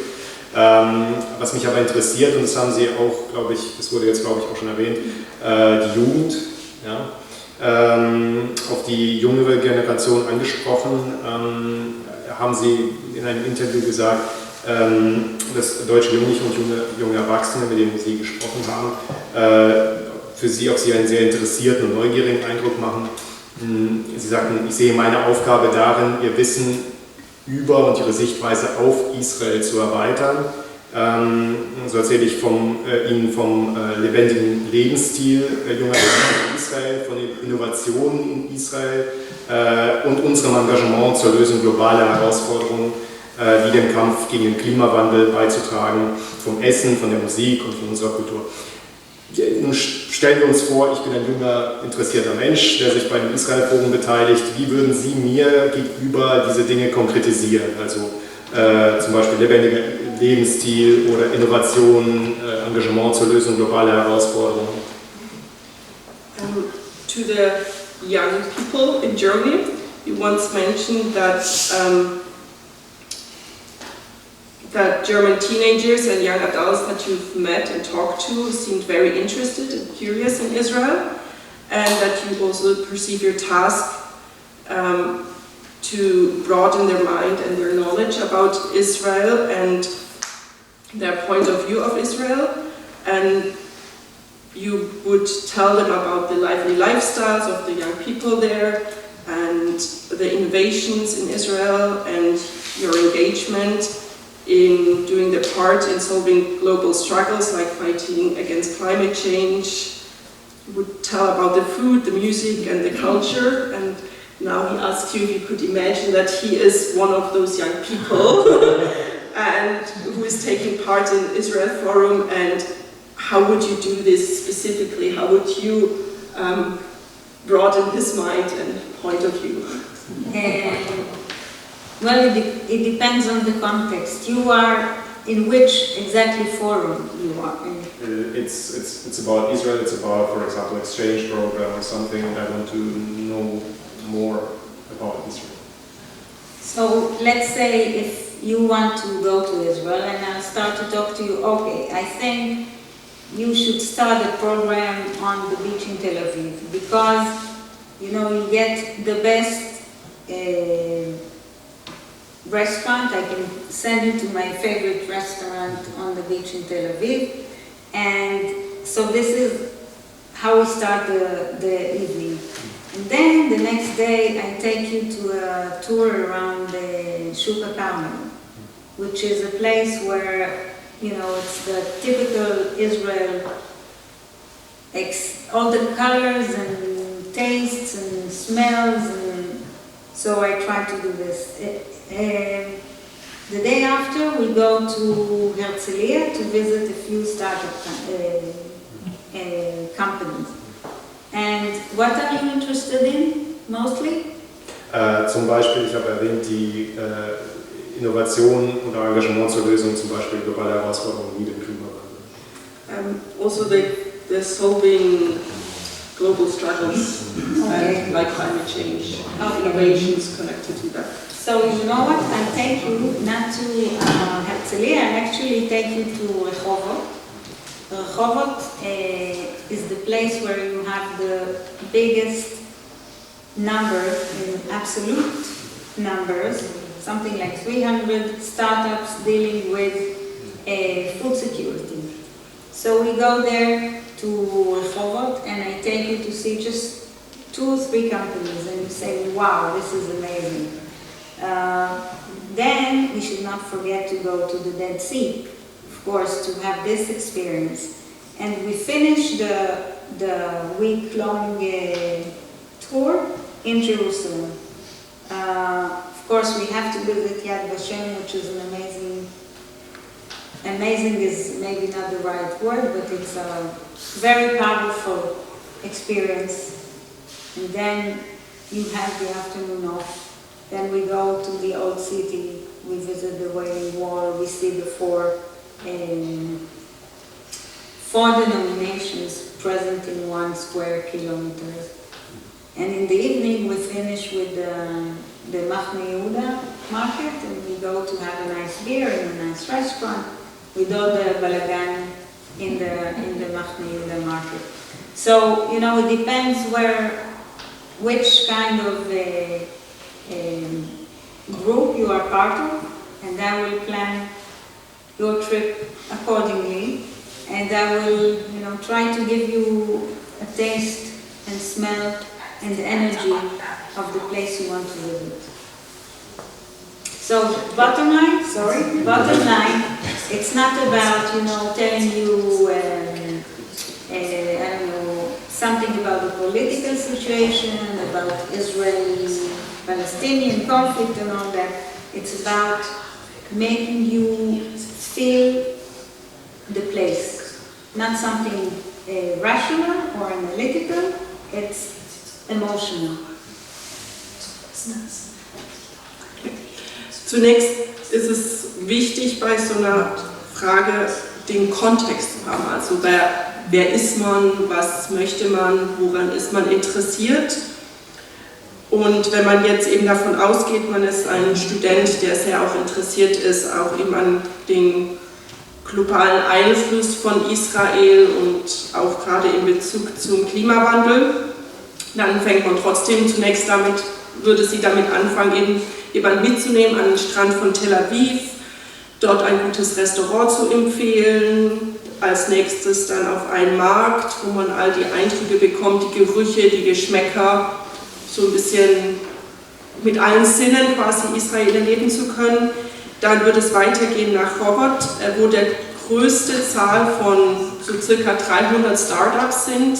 Was mich aber interessiert, und das haben Sie auch, glaube ich, das wurde jetzt, glaube ich, auch schon erwähnt, die Jugend, ja, auf die jüngere Generation angesprochen, haben Sie in einem Interview gesagt, dass deutsche Jugendliche und junge Erwachsene, mit denen Sie gesprochen haben, für Sie auch einen sehr interessierten und neugierigen Eindruck machen. Sie sagten, ich sehe meine Aufgabe darin, Ihr Wissen über und Ihre Sichtweise auf Israel zu erweitern. So erzähle ich Ihnen vom lebendigen Lebensstil junger Menschen in Israel, von den Innovationen in Israel und unserem Engagement zur Lösung globaler Herausforderungen, wie dem Kampf gegen den Klimawandel beizutragen, vom Essen, von der Musik und von unserer Kultur. Nun stellen wir uns vor, ich bin ein junger, interessierter Mensch, der sich bei dem Israel-Forum beteiligt. Wie würden Sie mir gegenüber diese Dinge konkretisieren? Also zum Beispiel lebendiger Lebensstil oder Innovationen, Engagement zur Lösung globaler Herausforderungen. To the young people in Germany, you once mentioned that that German teenagers and young adults that you've met and talked to seemed very interested and curious in Israel, and that you also perceive your task to broaden their mind and their knowledge about Israel and their point of view of Israel, and you would tell them about the lively lifestyles of the young people there and the innovations in Israel and your engagement in doing their part in solving global struggles like fighting against climate change. You would tell about the food, the music and the culture, and now he asked you if you could imagine that he is one of those young people and who is taking part in Israel Forum, and how would you do this specifically? How would you broaden his mind and point of view? Well, it depends on the context. You are in which exactly forum you are in. it's about Israel, it's about, for example, exchange program or something, and I want to know more about Israel. So let's say if you want to go to Israel and I'll start to talk to you, okay, I think you should start a program on the beach in Tel Aviv because, you know, you get the best restaurant. I can send you to my favorite restaurant on the beach in Tel Aviv. And so this is how we start the evening. And then the next day I take you to a tour around the Shuk HaKarmel, which is a place where, you know, it's the typical Israel, all the colors and tastes and smells, and so I try to do this. The day after we go to Herzliya to visit a few startup companies. And what are you interested in mostly? Zum Beispiel, ich habe erwähnt, die Innovation oder Engagement zur Lösung zum Beispiel globaler Herausforderungen wie den Klimawandel. Also they're solving global struggles and like climate change, innovations connected to that. So you know what, I'll take you not to Herzliya, I'll actually take you to Rehovot. Rehovot is the place where you have the biggest number in absolute numbers, something like 300 startups dealing with food security. So we go there to Rehovot and I take you to see just 2 or 3 companies and you say, wow, this is amazing. Then we should not forget to go to the Dead Sea, of course, to have this experience. And we finish the week-long tour in Jerusalem. Of course, we have to visit Yad Vashem, which is an amazing is maybe not the right word, but it's a very powerful experience. And then you have the afternoon off. Then we go to the old city, we visit the Wailing Wall, we see the 4 denominations present in 1 square kilometer. And in the evening we finish with the Machne Yehuda market and we go to have a nice beer in a nice restaurant with all the balagan in the Machne Yehuda market. So, you know, it depends which kind of group you are part of, and I will plan your trip accordingly, and I will, you know, try to give you a taste and smell and the energy of the place you want to visit. So bottom line, it's not about, you know, telling you, I don't know, something about the political situation, about Israeli-Palestinian conflict and all that. It's about making you feel the place, not something rational or analytical, it's emotional. Zunächst ist es wichtig, bei so einer Frage den Kontext zu haben. Also wer ist man, was möchte man, woran ist man interessiert? Und wenn man jetzt eben davon ausgeht, man ist ein Student, der sehr auch interessiert ist, auch eben an den globalen Einfluss von Israel und auch gerade in Bezug zum Klimawandel, dann fängt man trotzdem zunächst damit, würde sie damit anfangen, eben jemanden mitzunehmen an den Strand von Tel Aviv, dort ein gutes Restaurant zu empfehlen, als nächstes dann auf einen Markt, wo man all die Eindrücke bekommt, die Gerüche, die Geschmäcker, so ein bisschen mit allen Sinnen quasi Israel erleben zu können. Dann wird es weitergehen nach Rehovot, wo der größte Zahl von so circa 300 Startups sind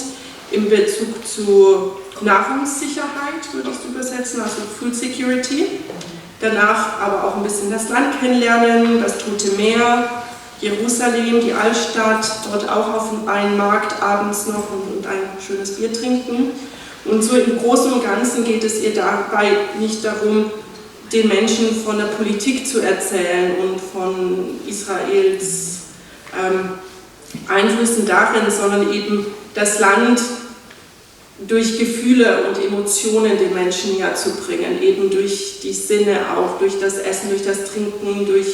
in Bezug zu Nahrungssicherheit, würde ich es übersetzen, also Food Security. Danach aber auch ein bisschen das Land kennenlernen, das Tote Meer, Jerusalem, die Altstadt, dort auch auf einen Markt abends noch und ein schönes Bier trinken. Und so im Großen und Ganzen geht es ihr dabei nicht darum, den Menschen von der Politik zu erzählen und von Israels Einflüssen darin, sondern eben das Land durch Gefühle und Emotionen den Menschen näher zu bringen, eben durch die Sinne auch, durch das Essen, durch das Trinken, durch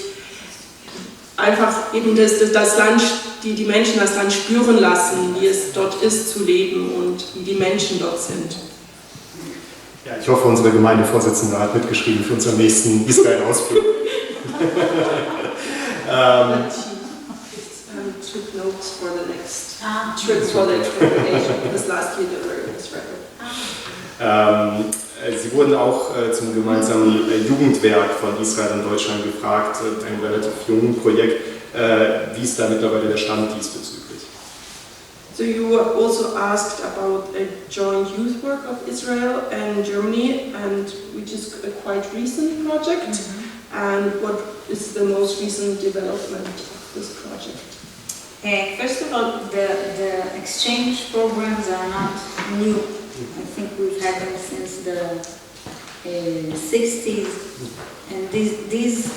einfach eben das Land, die Menschen das Land spüren lassen, wie es dort ist zu leben und wie die Menschen dort sind. Ja, ich hoffe, unsere Gemeindevorsitzende hat mitgeschrieben für unseren nächsten Israel-Ausflug. Took notes for the next trip for the interpretation, because last year they were in Israel. Sie wurden auch zum gemeinsamen Jugendwerk von Israel und Deutschland gefragt, einem relativ jungen Projekt. Wie ist da mittlerweile der Stand diesbezüglich? So you were also asked about a joint youth work of Israel and Germany, and which is a quite recent project. And what is the most recent development of this project? First of all, the exchange programs are not new. I think we've had them since the 60s, and these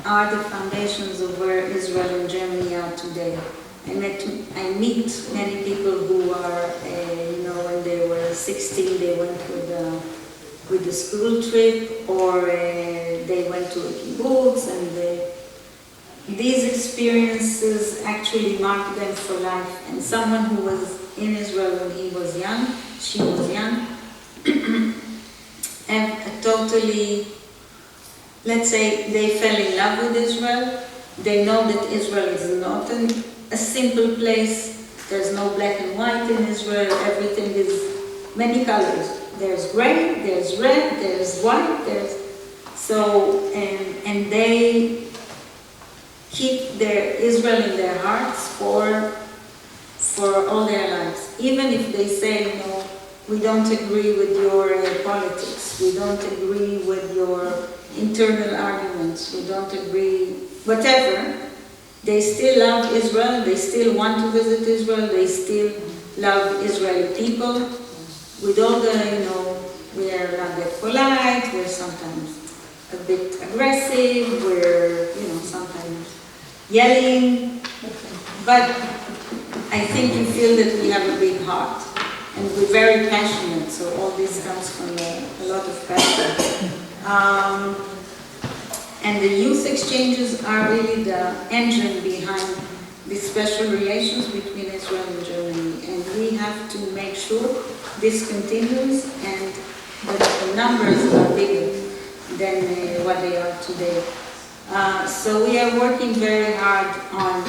are the foundations of where Israel and Germany are today. I meet many people who are, when they were 16, they went with the school trip, or they went to a kibbutz, and these experiences actually mark them for life. And someone who was in Israel when he was young, she was young, and totally, let's say, they fell in love with Israel. They know that Israel is not a simple place. There's no black and white in Israel. Everything is many colors. There's gray, there's red, there's white, and they keep their Israel in their hearts for all their lives. Even if they say, we don't agree with your politics, we don't agree with your internal arguments, we don't agree, whatever, they still love Israel, they still want to visit Israel, they still love Israeli people, with all the, we're not that polite, we're sometimes a bit aggressive, we're, sometimes yelling, but I think you feel that we have a big heart, and we're very passionate, so all this comes from a lot of passion. And the youth exchanges are really the engine behind the special relations between Israel and Germany, and we have to make sure this continues and that the numbers are bigger than what they are today. So we are working very hard on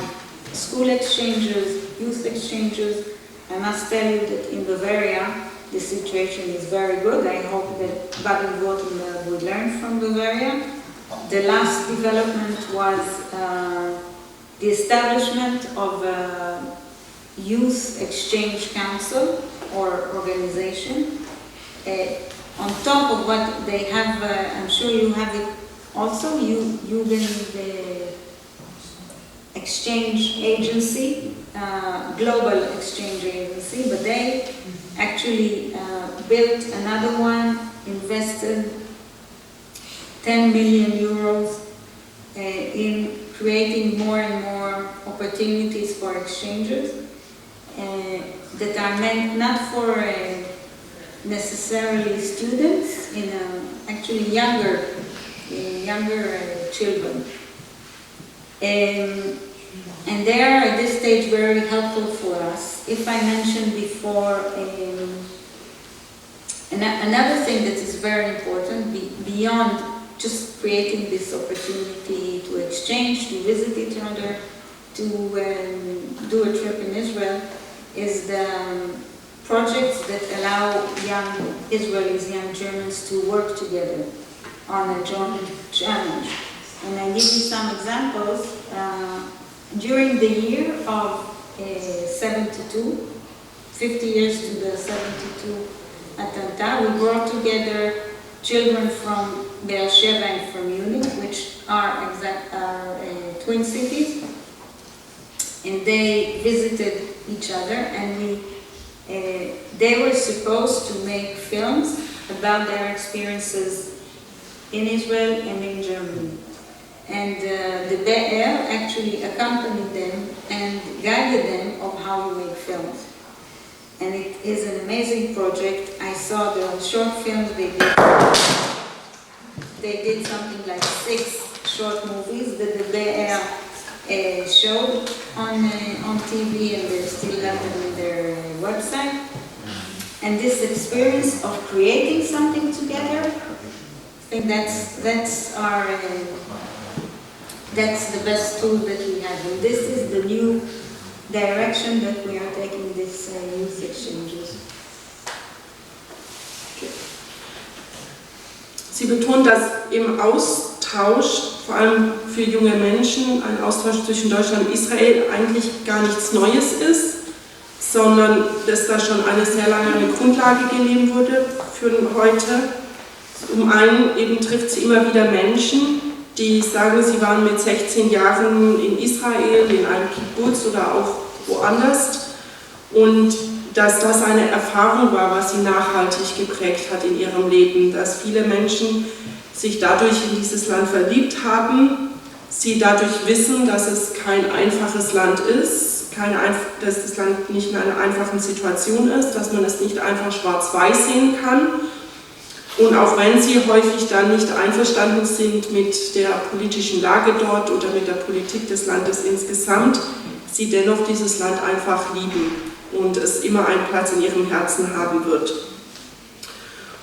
school exchanges, youth exchanges. I must tell you that in Bavaria, the situation is very good. I hope that Baden-Württemberg would learn from Bavaria. The last development was the establishment of a youth exchange council or organization. On top of what they have, I'm sure you have it also, the exchange agency, global exchange agency, but they actually built another one, invested 10 million euros in creating more and more opportunities for exchanges that are meant not for necessarily students, actually younger children. And they are at this stage very helpful for us. If I mentioned before, another thing that is very important, beyond just creating this opportunity to exchange, to visit each other, to do a trip in Israel, is the projects that allow young Israelis, young Germans to work together on a joint challenge. And I give you some examples. During the year of 72, 50 years to the 72 attentat, we brought together children from Be'er Sheva and from Munich, which are twin cities, and they visited each other, and they were supposed to make films about their experiences in Israel and in Germany. And the BR actually accompanied them and guided them of how you make films. And it is an amazing project. I saw the short films they did. They did something like 6 short movies that the BR showed on TV, and they still have them in their website. And this experience of creating something together, I think that's our that's the best tool that we have. And this is the new direction that we are taking this youth exchanges. Sie betont, dass im Austausch, vor allem für junge Menschen, ein Austausch zwischen Deutschland und Israel eigentlich gar nichts Neues ist, sondern dass da schon eine sehr lange Grundlage gelegt wurde für heute. Einen eben trifft sie immer wieder Menschen, die sagen, sie waren mit 16 Jahren in Israel, in einem Kibbutz oder auch woanders, und dass das eine Erfahrung war, was sie nachhaltig geprägt hat in ihrem Leben, dass viele Menschen sich dadurch in dieses Land verliebt haben, sie dadurch wissen, dass es kein einfaches Land ist, dass das Land nicht in einer einfachen Situation ist, dass man es nicht einfach schwarz-weiß sehen kann. Und auch wenn sie häufig dann nicht einverstanden sind mit der politischen Lage dort oder mit der Politik des Landes insgesamt, sie dennoch dieses Land einfach lieben und es immer einen Platz in ihrem Herzen haben wird.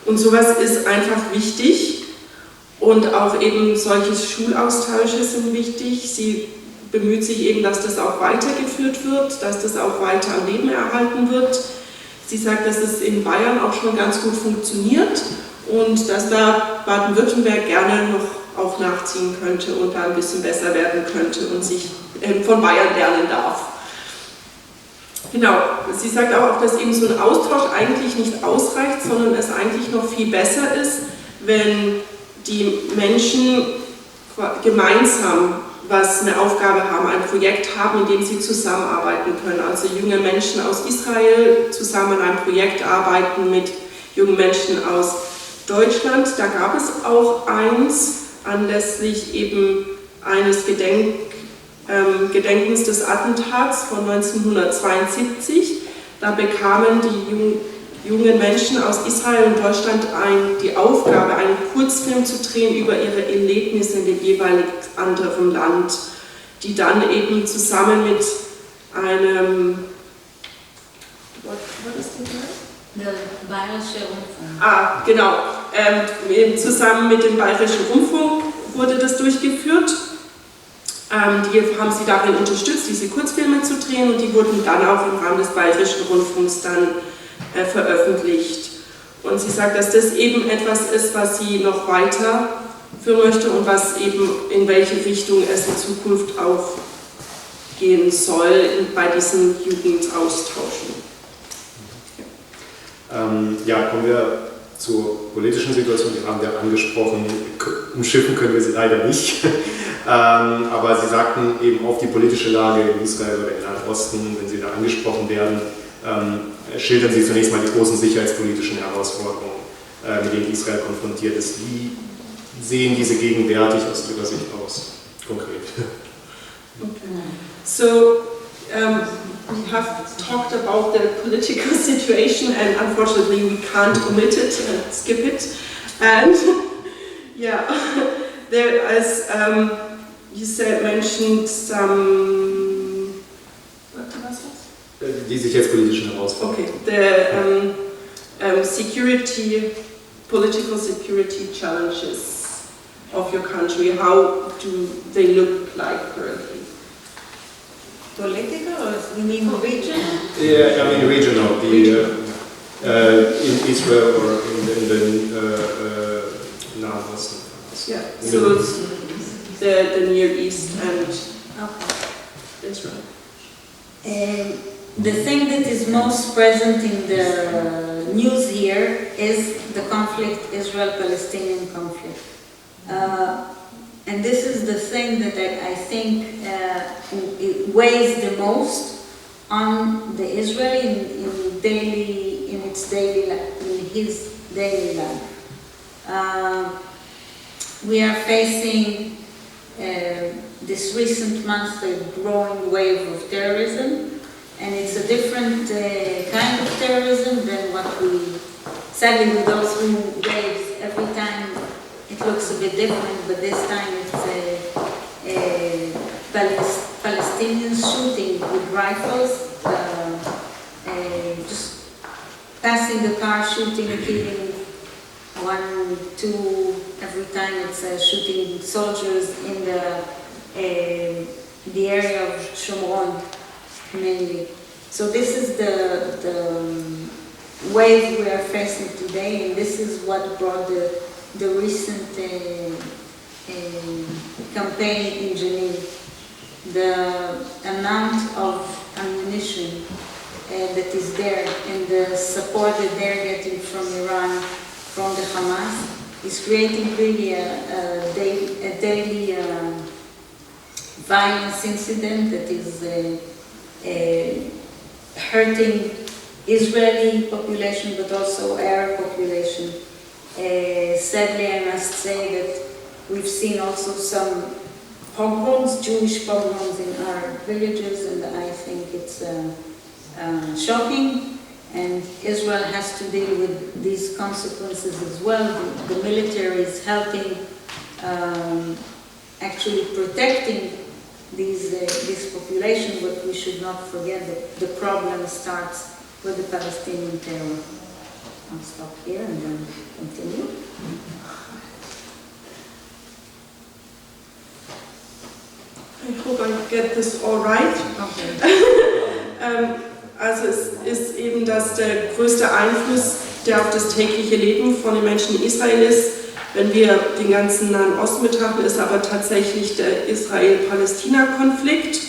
Und sowas ist einfach wichtig, und auch eben solche Schulaustausche sind wichtig. Sie bemüht sich eben, dass das auch weitergeführt wird, dass das auch weiter am Leben erhalten wird. Sie sagt, dass es in Bayern auch schon ganz gut funktioniert und dass da Baden-Württemberg gerne noch auch nachziehen könnte und da ein bisschen besser werden könnte und sich von Bayern lernen darf. Genau, sie sagt auch, dass eben so ein Austausch eigentlich nicht ausreicht, sondern es eigentlich noch viel besser ist, wenn die Menschen gemeinsam eine Aufgabe haben, ein Projekt haben, in dem sie zusammenarbeiten können. Also junge Menschen aus Israel zusammen an einem Projekt arbeiten mit jungen Menschen aus Deutschland. Da gab es auch eins, anlässlich eben eines Gedenkens des Attentats von 1972. Da bekamen die jungen Menschen aus Israel und Deutschland die Aufgabe, einen Kurzfilm zu drehen über ihre Erlebnisse in dem jeweils anderen Land, die dann eben zusammen mit einem... Was ist das? Der Bayerische Rundfunk. Genau. Zusammen mit dem Bayerischen Rundfunk wurde das durchgeführt. Die haben sie darin unterstützt, diese Kurzfilme zu drehen, und die wurden dann auch im Rahmen des Bayerischen Rundfunks dann veröffentlicht. Und sie sagt, dass das eben etwas ist, was sie noch weiterführen möchte und was eben in welche Richtung es in Zukunft auch gehen soll bei diesen Jugendaustauschen. Ja, kommen wir zur politischen Situation. Die haben wir angesprochen. Umschiffen können wir sie leider nicht. Aber Sie sagten eben auf die politische Lage in Israel oder im Nahen Osten, wenn Sie da angesprochen werden, schildern Sie zunächst mal die großen sicherheitspolitischen Herausforderungen, mit denen Israel konfrontiert ist. Wie sehen diese gegenwärtig aus Ihrer Sicht aus, konkret? Okay. So, we have talked about the political situation, and unfortunately we can't omit it, skip it. And yeah, there, as you mentioned some. Die sicherheitspolitischen Herausforderungen. Okay, the political security challenges of your country. How do they look like currently? Political, or you mean regional? Yeah, I mean regional. In Israel or in the Nahen Osten. Yeah, so it's the Near East and Israel. The thing that is most present in the news here is the conflict, Israel-Palestinian conflict. And this is the thing that I think it weighs the most on the Israeli in his daily life. We are facing this recent month a growing wave of terrorism, and it's a different kind of terrorism than what we, sadly we go through waves every time. It looks a bit different, but this time it's Palestinians shooting with rifles, just passing the car, shooting, killing 1, 2, every time it's shooting soldiers in the area of Shomron mainly. So this is the wave we are facing today, and this is what brought the recent campaign in Geneva. The amount of ammunition that is there and the support that they're getting from Iran, from the Hamas, is creating really a daily violence incident that is hurting Israeli population but also Arab population. Sadly, I must say that we've seen also some pogroms, Jewish pogroms in our villages, and I think it's shocking, and Israel has to deal with these consequences as well. The military is helping, actually protecting this population, but we should not forget that the problem starts with the Palestinian terror. I'll stop here and then continue. I hope I get this all right. Okay. Also es ist eben, dass der größte Einfluss, der auf das tägliche Leben von den Menschen in Israel ist, wenn wir den ganzen Nahen Osten betrachten, ist aber tatsächlich der Israel-Palästina-Konflikt.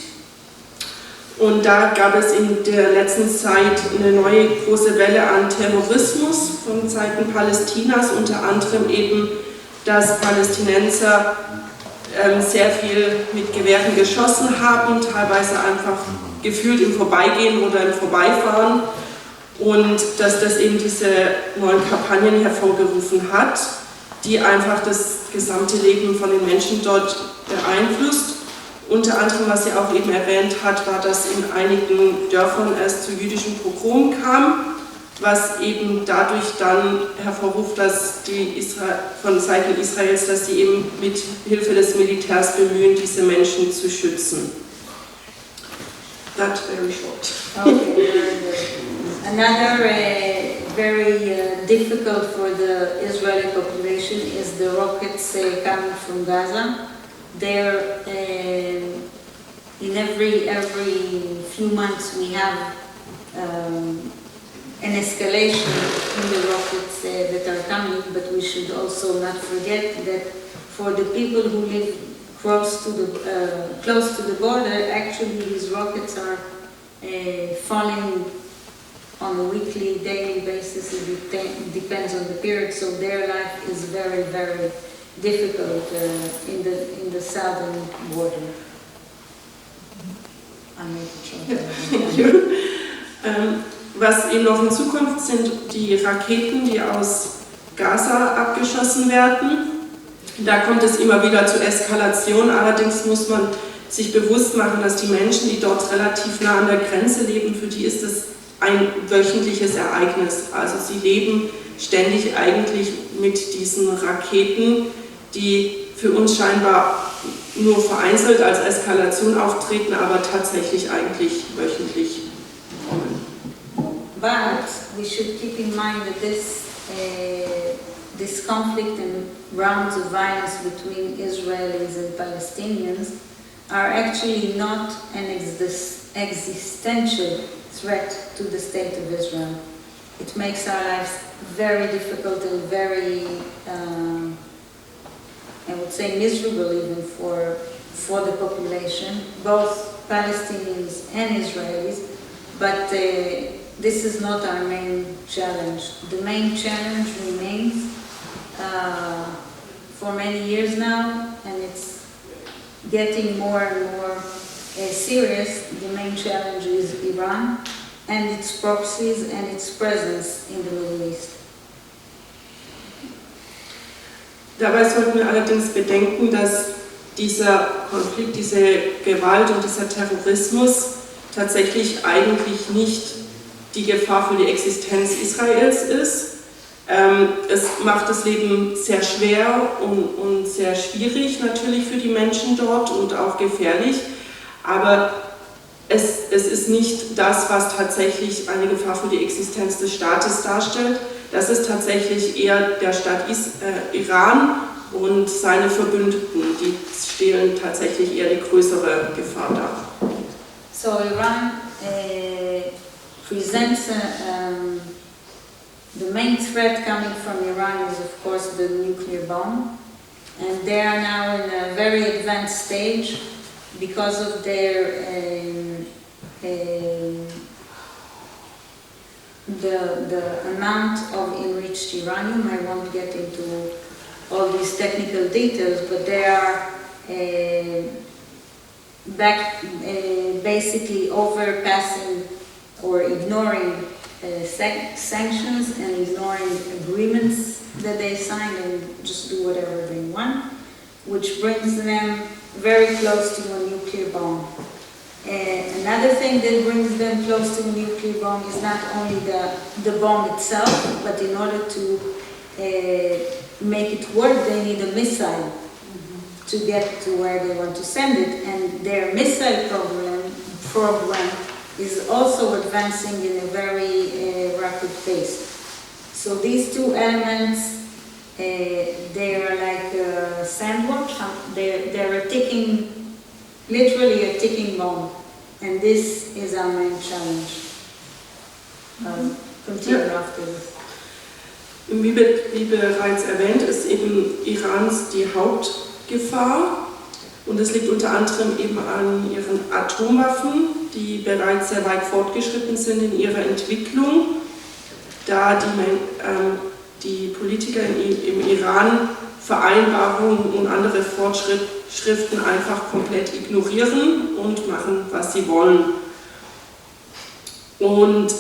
Und da gab es in der letzten Zeit eine neue große Welle an Terrorismus von Seiten Palästinas, unter anderem eben, dass Palästinenser sehr viel mit Gewehren geschossen haben, teilweise einfach gefühlt im Vorbeigehen oder im Vorbeifahren, und dass das eben diese neuen Kampagnen hervorgerufen hat, die einfach das gesamte Leben von den Menschen dort beeinflusst. Unter anderem, was sie auch eben erwähnt hat, war, dass in einigen Dörfern es zu jüdischen Pogromen kam, was eben dadurch dann hervorruft, dass von Seiten Israels, dass sie eben mit Hilfe des Militärs bemühen, diese Menschen zu schützen. That's very short. Okay, very good. Another very difficult for the Israeli population is the rockets coming from Gaza. There, in every few months we have an escalation in the rockets that are coming, but we should also not forget that for the people who live close to the border, actually these rockets are falling on a weekly, daily basis. It depends on the period, so their life is very, very difficult in the southern border. Thank you. Was eben noch hinzukommt, sind die Raketen, die aus Gaza abgeschossen werden. Da kommt es immer wieder zu Eskalation, allerdings muss man sich bewusst machen, dass die Menschen, die dort relativ nah an der Grenze leben, für die ist es ein wöchentliches Ereignis. Also sie leben ständig eigentlich mit diesen Raketen, die für uns scheinbar nur vereinzelt als Eskalation auftreten, aber tatsächlich eigentlich wöchentlich kommen. But we should keep in mind that this conflict and rounds of violence between Israelis and Palestinians are actually not an existential threat to the state of Israel. It makes our lives very difficult and very, I would say, miserable even for the population, both Palestinians and Israelis, but this is not our main challenge. The main challenge remains for many years now, and it's getting more and more serious. The main challenge is Iran and its proxies and its presence in the Middle East. Dabei sollten wir allerdings bedenken, dass dieser Konflikt, diese Gewalt und dieser Terrorismus tatsächlich eigentlich nicht die Gefahr für die Existenz Israels ist. Es macht das Leben sehr schwer und sehr schwierig natürlich für die Menschen dort und auch gefährlich, aber es ist nicht das, was tatsächlich eine Gefahr für die Existenz des Staates darstellt. Das ist tatsächlich eher der Staat Iran und seine Verbündeten, die stellen tatsächlich eher die größere Gefahr dar. So Iran presents the main threat coming from Iran is of course the nuclear bomb, and they are now in a very advanced stage because of their the amount of enriched uranium. I won't get into all these technical details, but they are basically overpassing or ignoring sanctions and ignoring agreements that they signed and just do whatever they want, which brings them very close to a nuclear bomb. Another thing that brings them close to a nuclear bomb is not only the bomb itself, but in order to make it work, they need a missile to get to where they want to send it, and their missile program is also advancing in a very rapid pace. So these two elements, they are like a sandwich. They're a ticking, literally a ticking bomb, and this is our main challenge. Continue after this. Wie bereits erwähnt, ist eben Irans die Hauptgefahr und es liegt unter anderem eben an ihren Atomwaffen, die bereits sehr weit fortgeschritten sind in ihrer Entwicklung, da die Politiker im Iran Vereinbarungen und andere Fortschriften einfach komplett ignorieren und machen, was sie wollen. Und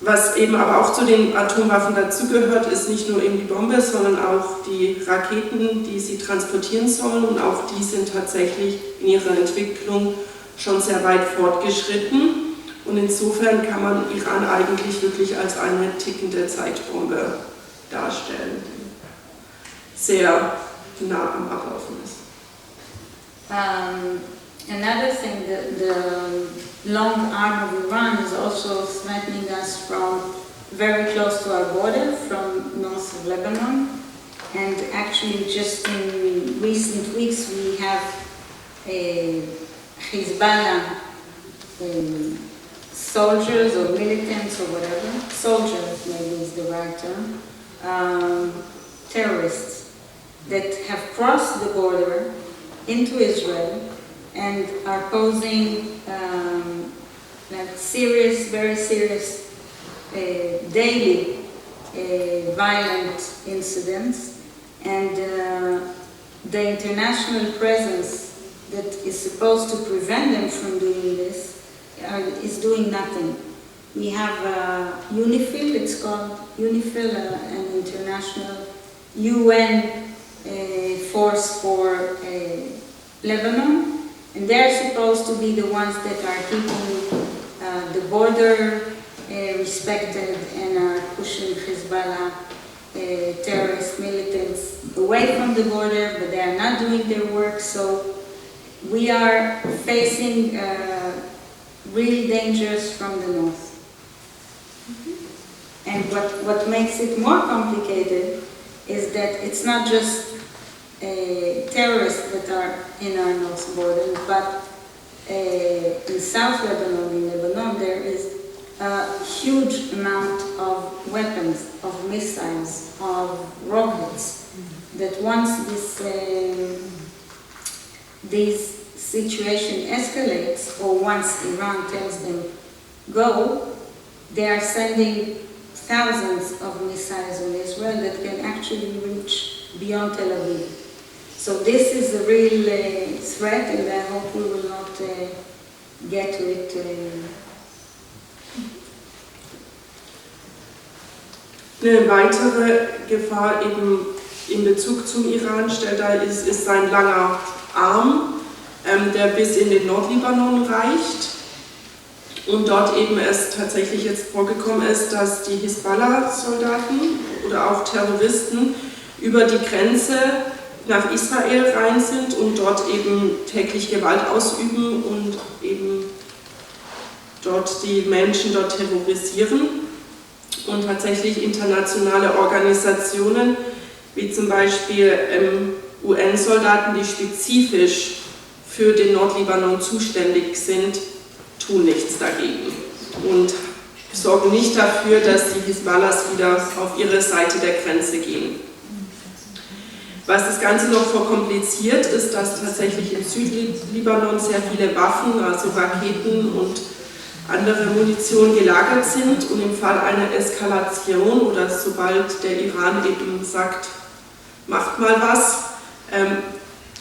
was eben aber auch zu den Atomwaffen dazugehört, ist nicht nur eben die Bombe, sondern auch die Raketen, die sie transportieren sollen, und auch die sind tatsächlich in ihrer Entwicklung schon sehr weit fortgeschritten. Und insofern kann man Iran eigentlich wirklich als eine tickende Zeitbombe darstellen, die sehr nah am Ablaufen ist. Another thing, the long arm of Iran is also threatening us from very close to our border, from north of Lebanon. And actually just in recent weeks we have Hezbollah soldiers or militants or whatever, soldiers maybe is the right term, terrorists that have crossed the border into Israel and are posing like serious, very serious daily violent incidents, and the international presence that is supposed to prevent them from doing this is doing nothing. We have UNIFIL, it's called UNIFIL, an international UN force for Lebanon, and they're supposed to be the ones that are keeping the border respected and are pushing Hezbollah terrorist militants away from the border, but they are not doing their work. So we are facing real dangers from the north. And what makes it more complicated is that it's not just terrorists that are in our north border, but in South Lebanon, in Lebanon, there is a huge amount of weapons, of missiles, of rockets, that once this situation escalates, or once Iran tells them go, they are sending thousands of missiles on Israel that can actually reach beyond Tel Aviv. So this is a real threat, and I hope we will not get to it. Eine weitere Gefahr eben in Bezug zum Iran stellt da ist sein langer Arm. der bis in den Nordlibanon reicht. Und dort eben es tatsächlich jetzt vorgekommen ist, dass die Hisbollah-Soldaten oder auch Terroristen über die Grenze nach Israel rein sind und dort eben täglich Gewalt ausüben und eben dort die Menschen dort terrorisieren. Und tatsächlich internationale Organisationen, wie zum Beispiel UN-Soldaten, die spezifisch für den Nordlibanon zuständig sind, tun nichts dagegen und sorgen nicht dafür, dass die Hisbollahs wieder auf ihre Seite der Grenze gehen. Was das Ganze noch verkompliziert, ist, dass tatsächlich im Südlibanon sehr viele Waffen, also Raketen und andere Munition gelagert sind und im Fall einer Eskalation oder sobald der Iran eben sagt, macht mal was,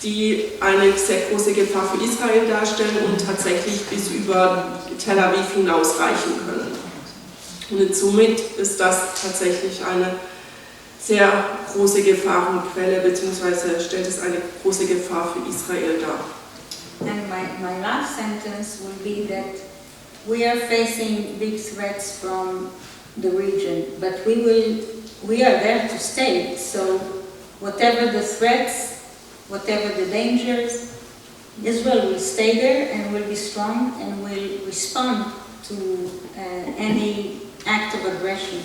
die eine sehr große Gefahr für Israel darstellen und tatsächlich bis über Tel Aviv hinaus reichen können. Und somit ist das tatsächlich eine sehr große Gefahrenquelle, beziehungsweise stellt es eine große Gefahr für Israel dar. And my last sentence will be that we are facing big threats from the region, but we are there to stay. So whatever the threats, whatever the dangers, Israel will stay there and will be strong and will respond to any act of aggression.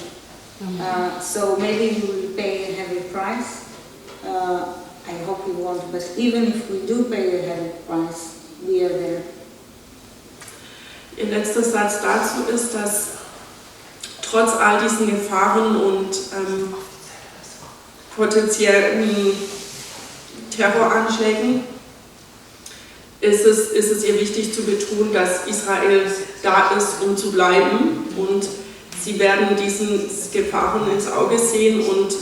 So maybe we will pay a heavy price. I hope we won't, but even if we do pay a heavy price, we are there. Ihr letzter Satz dazu ist, dass trotz all diesen Gefahren und potenziellen Terroranschlägen ist es ihr wichtig zu betonen, dass Israel da ist, um zu bleiben, und sie werden diesen Gefahren ins Auge sehen und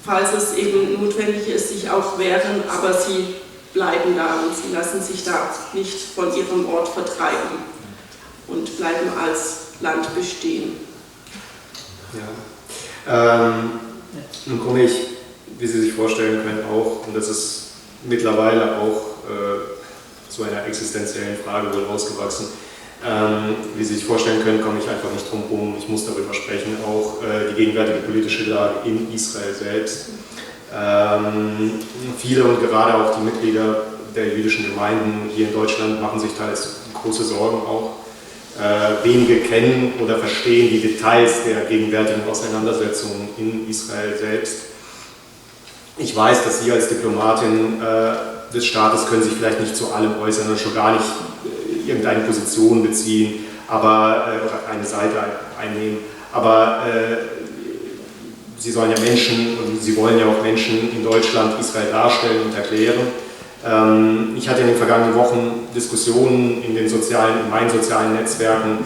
falls es eben notwendig ist, sich auch wehren, aber sie bleiben da und sie lassen sich da nicht von ihrem Ort vertreiben und bleiben als Land bestehen. Ja. Nun komme ich, wie Sie sich vorstellen können, auch, und das ist mittlerweile auch zu einer existenziellen Frage wohl ausgewachsen, wie Sie sich vorstellen können, komme ich einfach nicht drum herum. Ich muss darüber sprechen, auch die gegenwärtige politische Lage in Israel selbst. Viele und gerade auch die Mitglieder der jüdischen Gemeinden hier in Deutschland machen sich teils große Sorgen auch. Wenige kennen oder verstehen die Details der gegenwärtigen Auseinandersetzungen in Israel selbst. Ich weiß, dass Sie als Diplomatin des Staates können sich vielleicht nicht zu allem äußern und schon gar nicht irgendeine Position beziehen, aber oder eine Seite einnehmen. Aber Sie sollen ja Menschen und Sie wollen ja auch Menschen in Deutschland Israel darstellen und erklären. Ich hatte in den vergangenen Wochen Diskussionen in meinen sozialen Netzwerken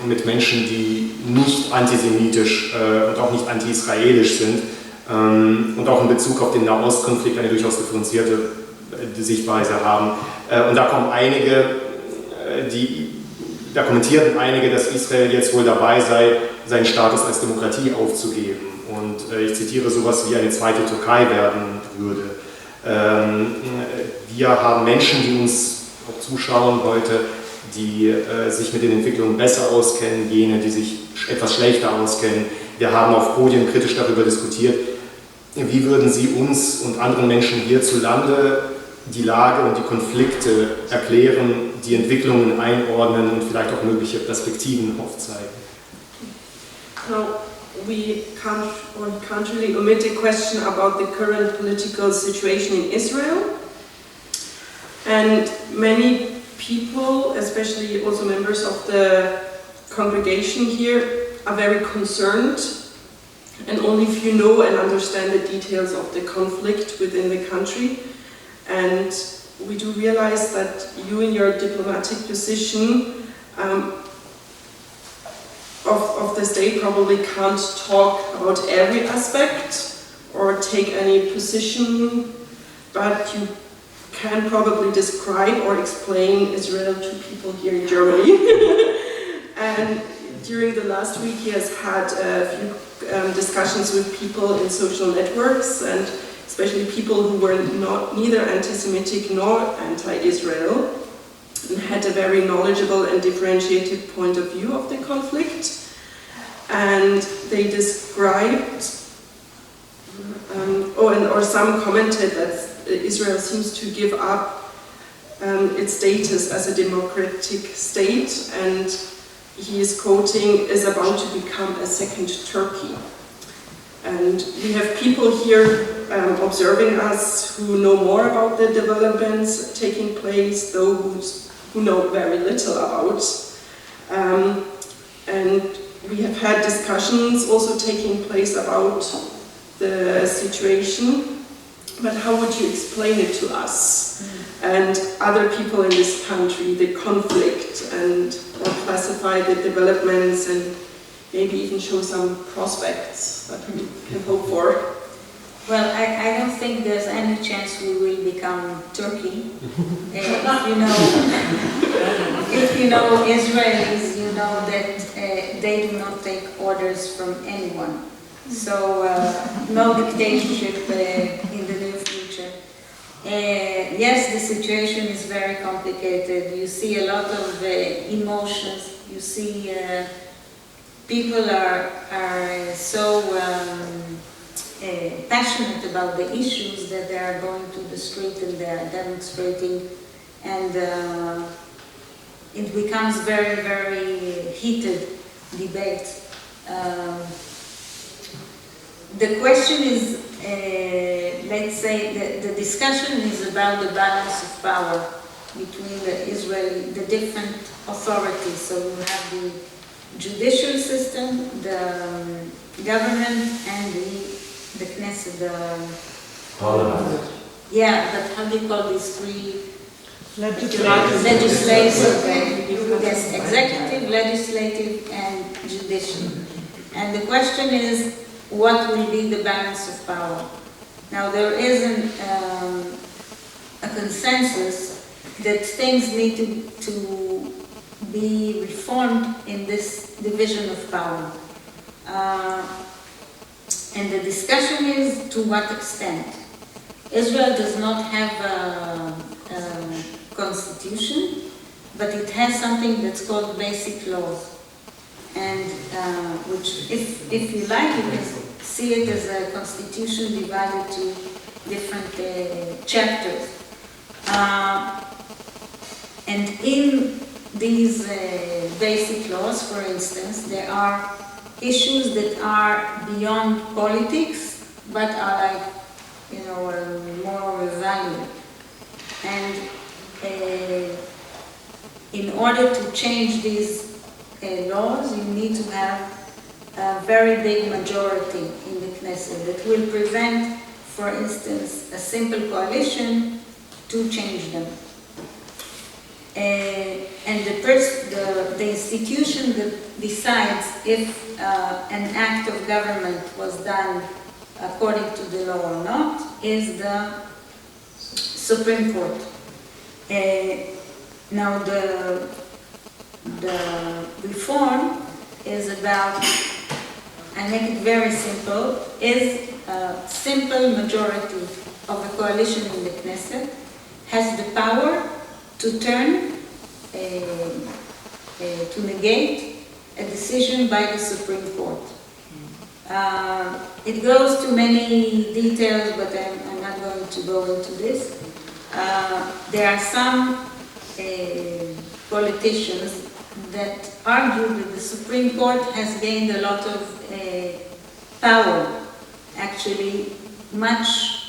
mit Menschen, die nicht antisemitisch und auch nicht anti-israelisch sind und auch in Bezug auf den Nahostkonflikt eine durchaus differenzierte Sichtweise haben. Und da kommentieren einige, dass Israel jetzt wohl dabei sei, seinen Status als Demokratie aufzugeben. Und ich zitiere sowas wie eine zweite Türkei werden würde. Wir haben Menschen, die uns auch zuschauen heute, die sich mit den Entwicklungen besser auskennen, jene, die sich etwas schlechter auskennen. Wir haben auf Podien kritisch darüber diskutiert, wie würden Sie uns und anderen Menschen hierzulande die Lage und die Konflikte erklären, die Entwicklungen einordnen und vielleicht auch mögliche Perspektiven aufzeigen. We can't really omit a question about the current political situation in Israel. And many people, especially also members of the congregation here, are very concerned. And only if you know and understand the details of the conflict within the country. And we do realize that you in your diplomatic position of the state probably can't talk about every aspect or take any position, but you can probably describe or explain Israel to people here in Germany. And during the last week he has had a few discussions with people in social networks, and especially people who were neither anti-Semitic nor anti-Israel, and had a very knowledgeable and differentiated point of view of the conflict. And they described, or some commented that Israel seems to give up its status as a democratic state, and he is quoting, is about to become a second Turkey. And we have people here observing us who know more about the developments taking place, those who know very little about. And we have had discussions also taking place about the situation, but how would you explain it to us and other people in this country, the conflict, and or classify the developments and maybe even show some prospects that we can hope for? Well, I don't think there's any chance we will become Turkey. If you know Israelis, you know that they do not take orders from anyone. So no dictatorship in the near future. Yes, the situation is very complicated. You see a lot of emotions. You see people are so passionate about the issues that they are going to the street and they are demonstrating, and it becomes very, very heated debate. The question is, let's say, the discussion is about the balance of power between the different authorities. So you have the judicial system, the government, and the Knesset, Parliament. Yeah, but how do you call these three? Legislative, yes, executive, legislative, and judicial. And the question is, what will be the balance of power? Now, there is a consensus that things need to be reformed in this division of power. And the discussion is to what extent. Israel does not have a constitution, but it has something that's called basic laws. And which, if you like, you can see it as a constitution divided to different chapters. And in these basic laws, for instance, there are issues that are beyond politics, but are like, more value. And in order to change these laws, you need to have a very big majority in the Knesset that will prevent, for instance, a simple coalition to change them. And the institution that decides if an act of government was done according to the law or not is the Supreme Court. Now the reform is about, I make it very simple, is a simple majority of a coalition in the Knesset has the power to turn, to negate a decision by the Supreme Court. It goes to many details, but I'm not going to go into this. There are some politicians that argue that the Supreme Court has gained a lot of power, actually much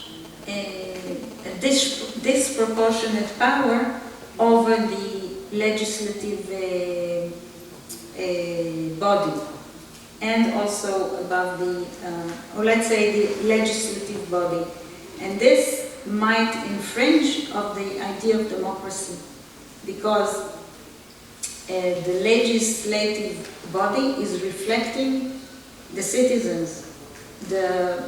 disproportionate power over the legislative body, and also above the, or let's say the legislative body. And this might infringe of the idea of democracy, because the legislative body is reflecting the citizens, the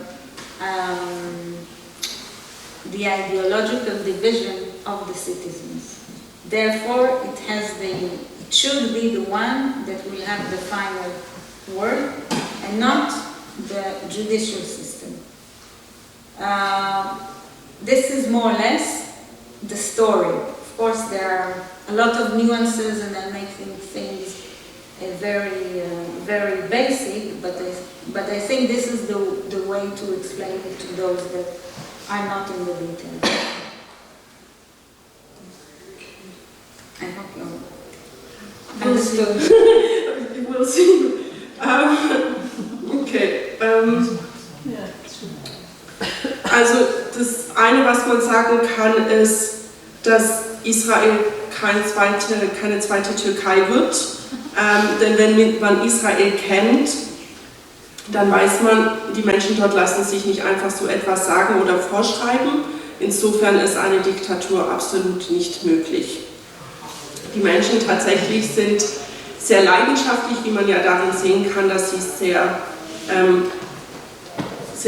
ideological division of the citizens. Therefore, it should be the one that will have the final word, and not the judicial system. This is more or less the story. Of course, there are a lot of nuances and I'm making things very basic, but I think this is the way to explain it to those that are not in the details. I hope you understood. We'll see. Okay. Also das eine, was man sagen kann, ist, dass Israel keine zweite Türkei wird. Denn wenn man Israel kennt, dann weiß man, die Menschen dort lassen sich nicht einfach so etwas sagen oder vorschreiben. Insofern ist eine Diktatur absolut nicht möglich. Die Menschen tatsächlich sind sehr leidenschaftlich, wie man ja darin sehen kann, dass sie sehr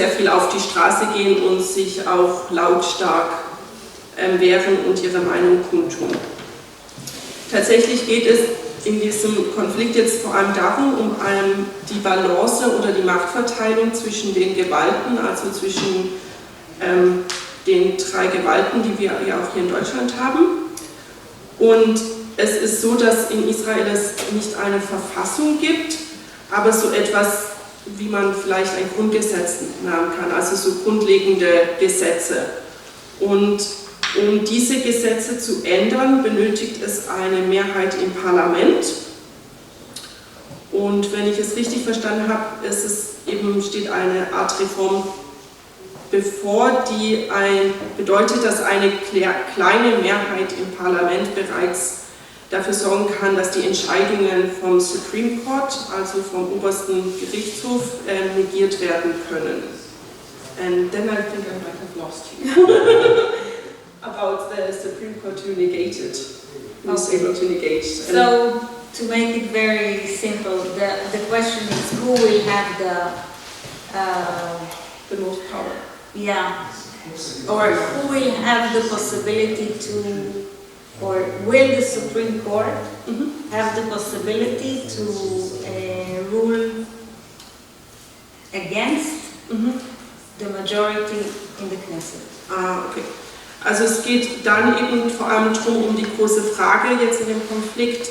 viel auf die Straße gehen und sich auch lautstark wehren und ihre Meinung kundtun. Tatsächlich geht es in diesem Konflikt jetzt vor allem darum, um die Balance oder die Machtverteilung zwischen den Gewalten, also zwischen den 3 Gewalten, die wir ja auch hier in Deutschland haben. Und es ist so, dass in Israel es nicht eine Verfassung gibt, aber so etwas, wie man vielleicht ein Grundgesetz nennen kann, also so grundlegende Gesetze. Und um diese Gesetze zu ändern, benötigt es eine Mehrheit im Parlament. Und wenn ich es richtig verstanden habe, steht eine Art Reform bevor, die bedeutet, dass eine kleine Mehrheit im Parlament bereits dafür sorgen kann, dass die Entscheidungen vom Supreme Court, also vom obersten Gerichtshof, negiert werden können. And then I think I might have lost you. About the Supreme Court to negate it. Was able to negate. So, to make it very simple, the question is who will have the most power. Yeah. Or who will have the possibility to, or will the Supreme Court have the possibility to rule against the majority in the Knesset? Okay. Also es geht dann eben vor allem darum, um die große Frage jetzt in dem Konflikt,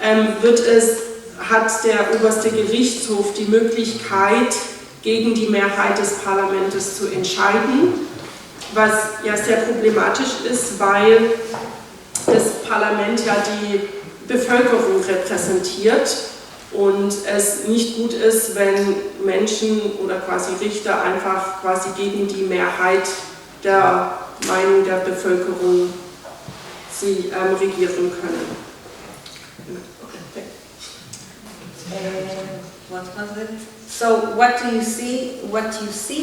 hat der oberste Gerichtshof die Möglichkeit, gegen die Mehrheit des Parlaments zu entscheiden, was ja sehr problematisch ist, weil das Parlament ja die Bevölkerung repräsentiert und es nicht gut ist, wenn Menschen oder quasi Richter einfach quasi gegen die Mehrheit der Meinung der Bevölkerung sie regieren können. What was it? So what you see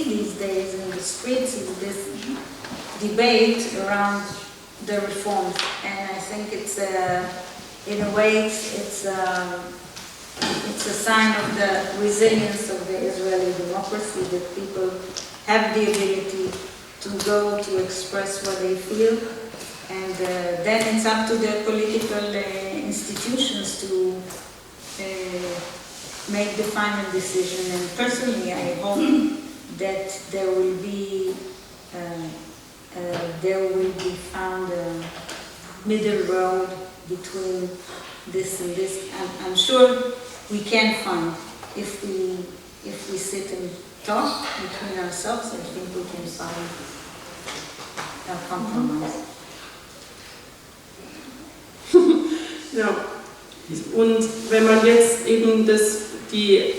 these days in the streets is this debate around the reforms, and I think it's in a way it's a sign of the resilience of the Israeli democracy, that people have the ability to go to express what they feel, and then it's up to the political institutions to make the final decision. And personally, I hope that there will be found a middle road between this and this. I'm sure we can find, if we sit and talk between ourselves, I think we can find a compromise. Ja. Und wenn man jetzt eben die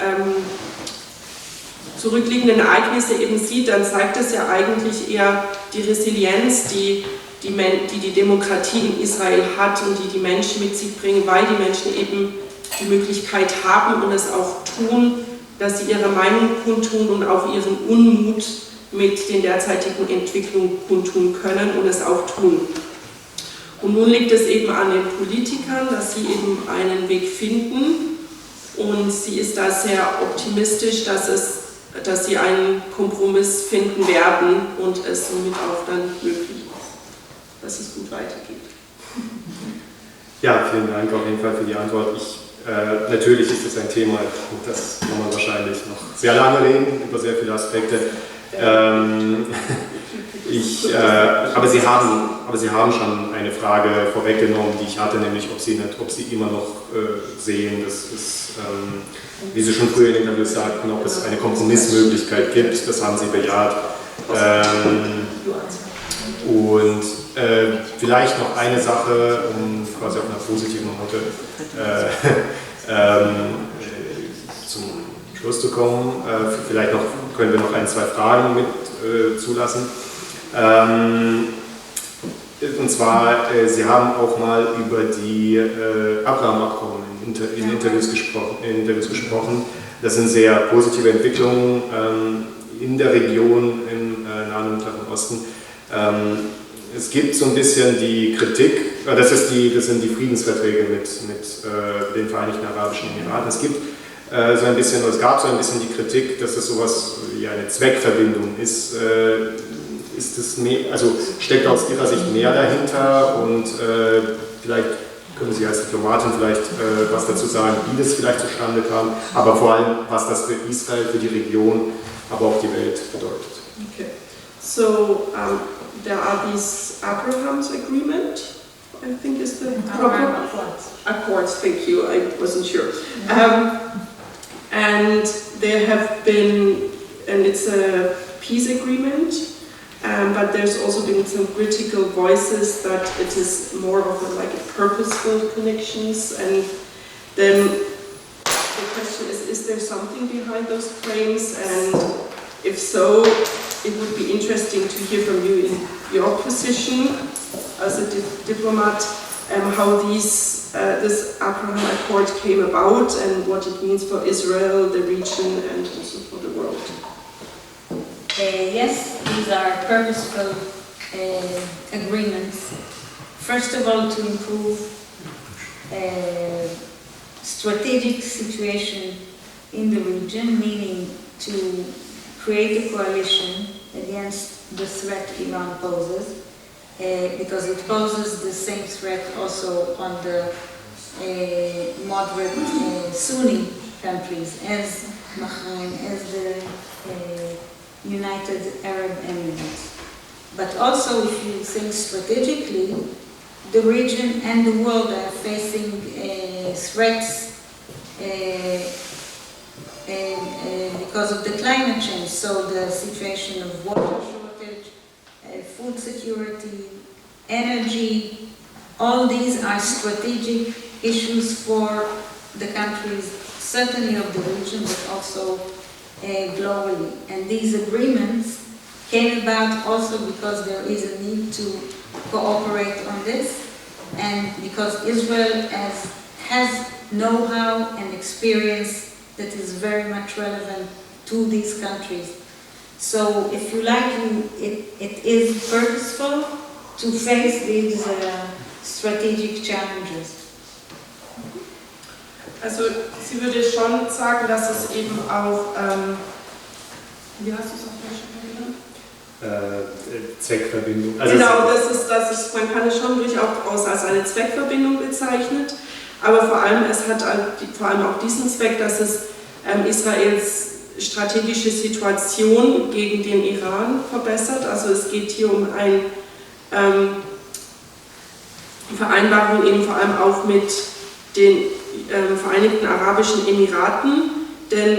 zurückliegenden Ereignisse eben sieht, dann zeigt es ja eigentlich eher die Resilienz, die Demokratie in Israel hat und die Menschen mit sich bringen, weil die Menschen eben die Möglichkeit haben und es auch tun, dass sie ihre Meinung kundtun und auch ihren Unmut mit den derzeitigen Entwicklungen kundtun können und es auch tun. Und nun liegt es eben an den Politikern, dass sie eben einen Weg finden, und sie ist da sehr optimistisch, dass sie einen Kompromiss finden werden und es somit auch dann möglich ist, dass es gut weitergeht. Ja, vielen Dank auf jeden Fall für die Antwort. Natürlich ist das ein Thema, das kann man wahrscheinlich noch sehr lange reden, über sehr viele Aspekte. Aber Sie haben schon eine Frage vorweggenommen, die ich hatte, nämlich ob Sie immer noch sehen, dass es, wie Sie schon früher in den Interviews sagten, ob es eine Kompromissmöglichkeit gibt. Das haben Sie bejaht. Und vielleicht noch eine Sache, um quasi auf einer positiven Note zum Schluss zu kommen. Vielleicht können wir noch 1, 2 Fragen mit zulassen. Und zwar, Sie haben auch mal über die Abraham-Abkommen in Interviews gesprochen. Das sind sehr positive Entwicklungen in der Region im Nahen und Mittleren Osten. Es gibt so ein bisschen die Kritik, das sind die Friedensverträge mit den Vereinigten Arabischen Emiraten. Es gab so ein bisschen die Kritik, dass das sowas wie eine Zweckverbindung ist. Ist es mehr, also steckt aus Ihrer Sicht mehr dahinter und vielleicht können Sie als Diplomatin vielleicht was dazu sagen, wie das vielleicht zustande kam, aber vor allem, was das für Israel, für die Region, aber auch die Welt bedeutet. Okay. So there are these Abraham's agreement, I think is the proper accords. Thank you. I wasn't sure. And there have been, and it's a peace agreement. But there's also been some critical voices that it is more of a purposeful connections, and then the question is there something behind those claims, and if so, it would be interesting to hear from you in your position as a diplomat, how this Abraham Accord came about and what it means for Israel, the region, and also for the world. Yes, these are purposeful agreements. First of all, to improve strategic situation in the region, meaning to create a coalition against the threat Iran poses, because it poses the same threat also on the moderate Sunni countries, as Bahrain, as the United Arab Emirates. But also, if you think strategically, the region and the world are facing threats because of the climate change. So the situation of water shortage, food security, energy, all these are strategic issues for the countries, certainly of the region, but also globally. And these agreements came about also because there is a need to cooperate on this, and because Israel has know-how and experience that is very much relevant to these countries. So if you like, it is purposeful to face these strategic challenges. Also sie würde schon sagen, dass es eben auch, wie hast du es auf Deutsch genannt? Zweckverbindung. Also genau, man kann es schon durchaus als eine Zweckverbindung bezeichnet, aber vor allem es hat vor allem auch diesen Zweck, dass es Israels strategische Situation gegen den Iran verbessert. Also es geht hier um die Vereinbarung eben vor allem auch mit den Vereinigten Arabischen Emiraten, denn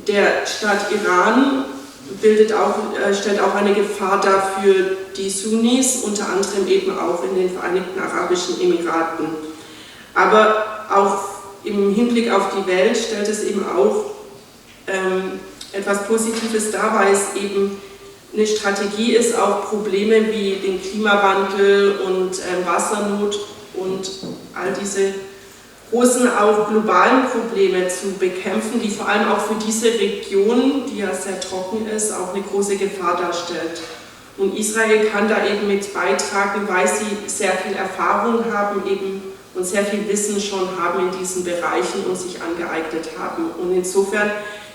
der Staat Iran stellt auch eine Gefahr dar für die Sunnis, unter anderem eben auch in den Vereinigten Arabischen Emiraten. Aber auch im Hinblick auf die Welt stellt es eben auch etwas Positives dar, weil es eben eine Strategie ist, auch Probleme wie den Klimawandel und Wassernot und all diese großen, auch globalen Probleme zu bekämpfen, die vor allem auch für diese Region, die ja sehr trocken ist, auch eine große Gefahr darstellt. Und Israel kann da eben mit beitragen, weil sie sehr viel Erfahrung haben und sehr viel Wissen schon haben in diesen Bereichen und sich angeeignet haben. Und insofern,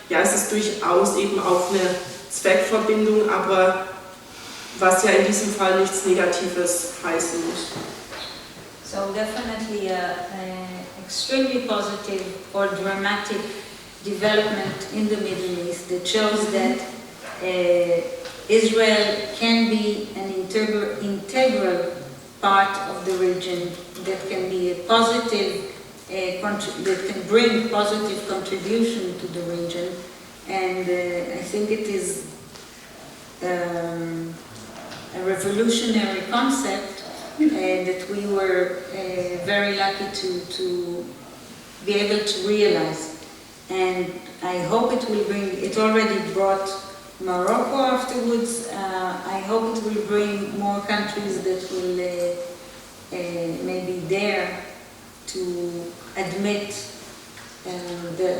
ja, es ist durchaus eben auch eine Zweckverbindung, aber was ja in diesem Fall nichts Negatives heißen muss. So definitely extremely positive or dramatic development in the Middle East that shows that Israel can be an integral part of the region that can be a positive, that can bring positive contribution to the region. And I think it is a revolutionary concept that we were very lucky to be able to realize. And I hope it will bring, it already brought Morocco afterwards. I hope it will bring more countries that will maybe dare to admit the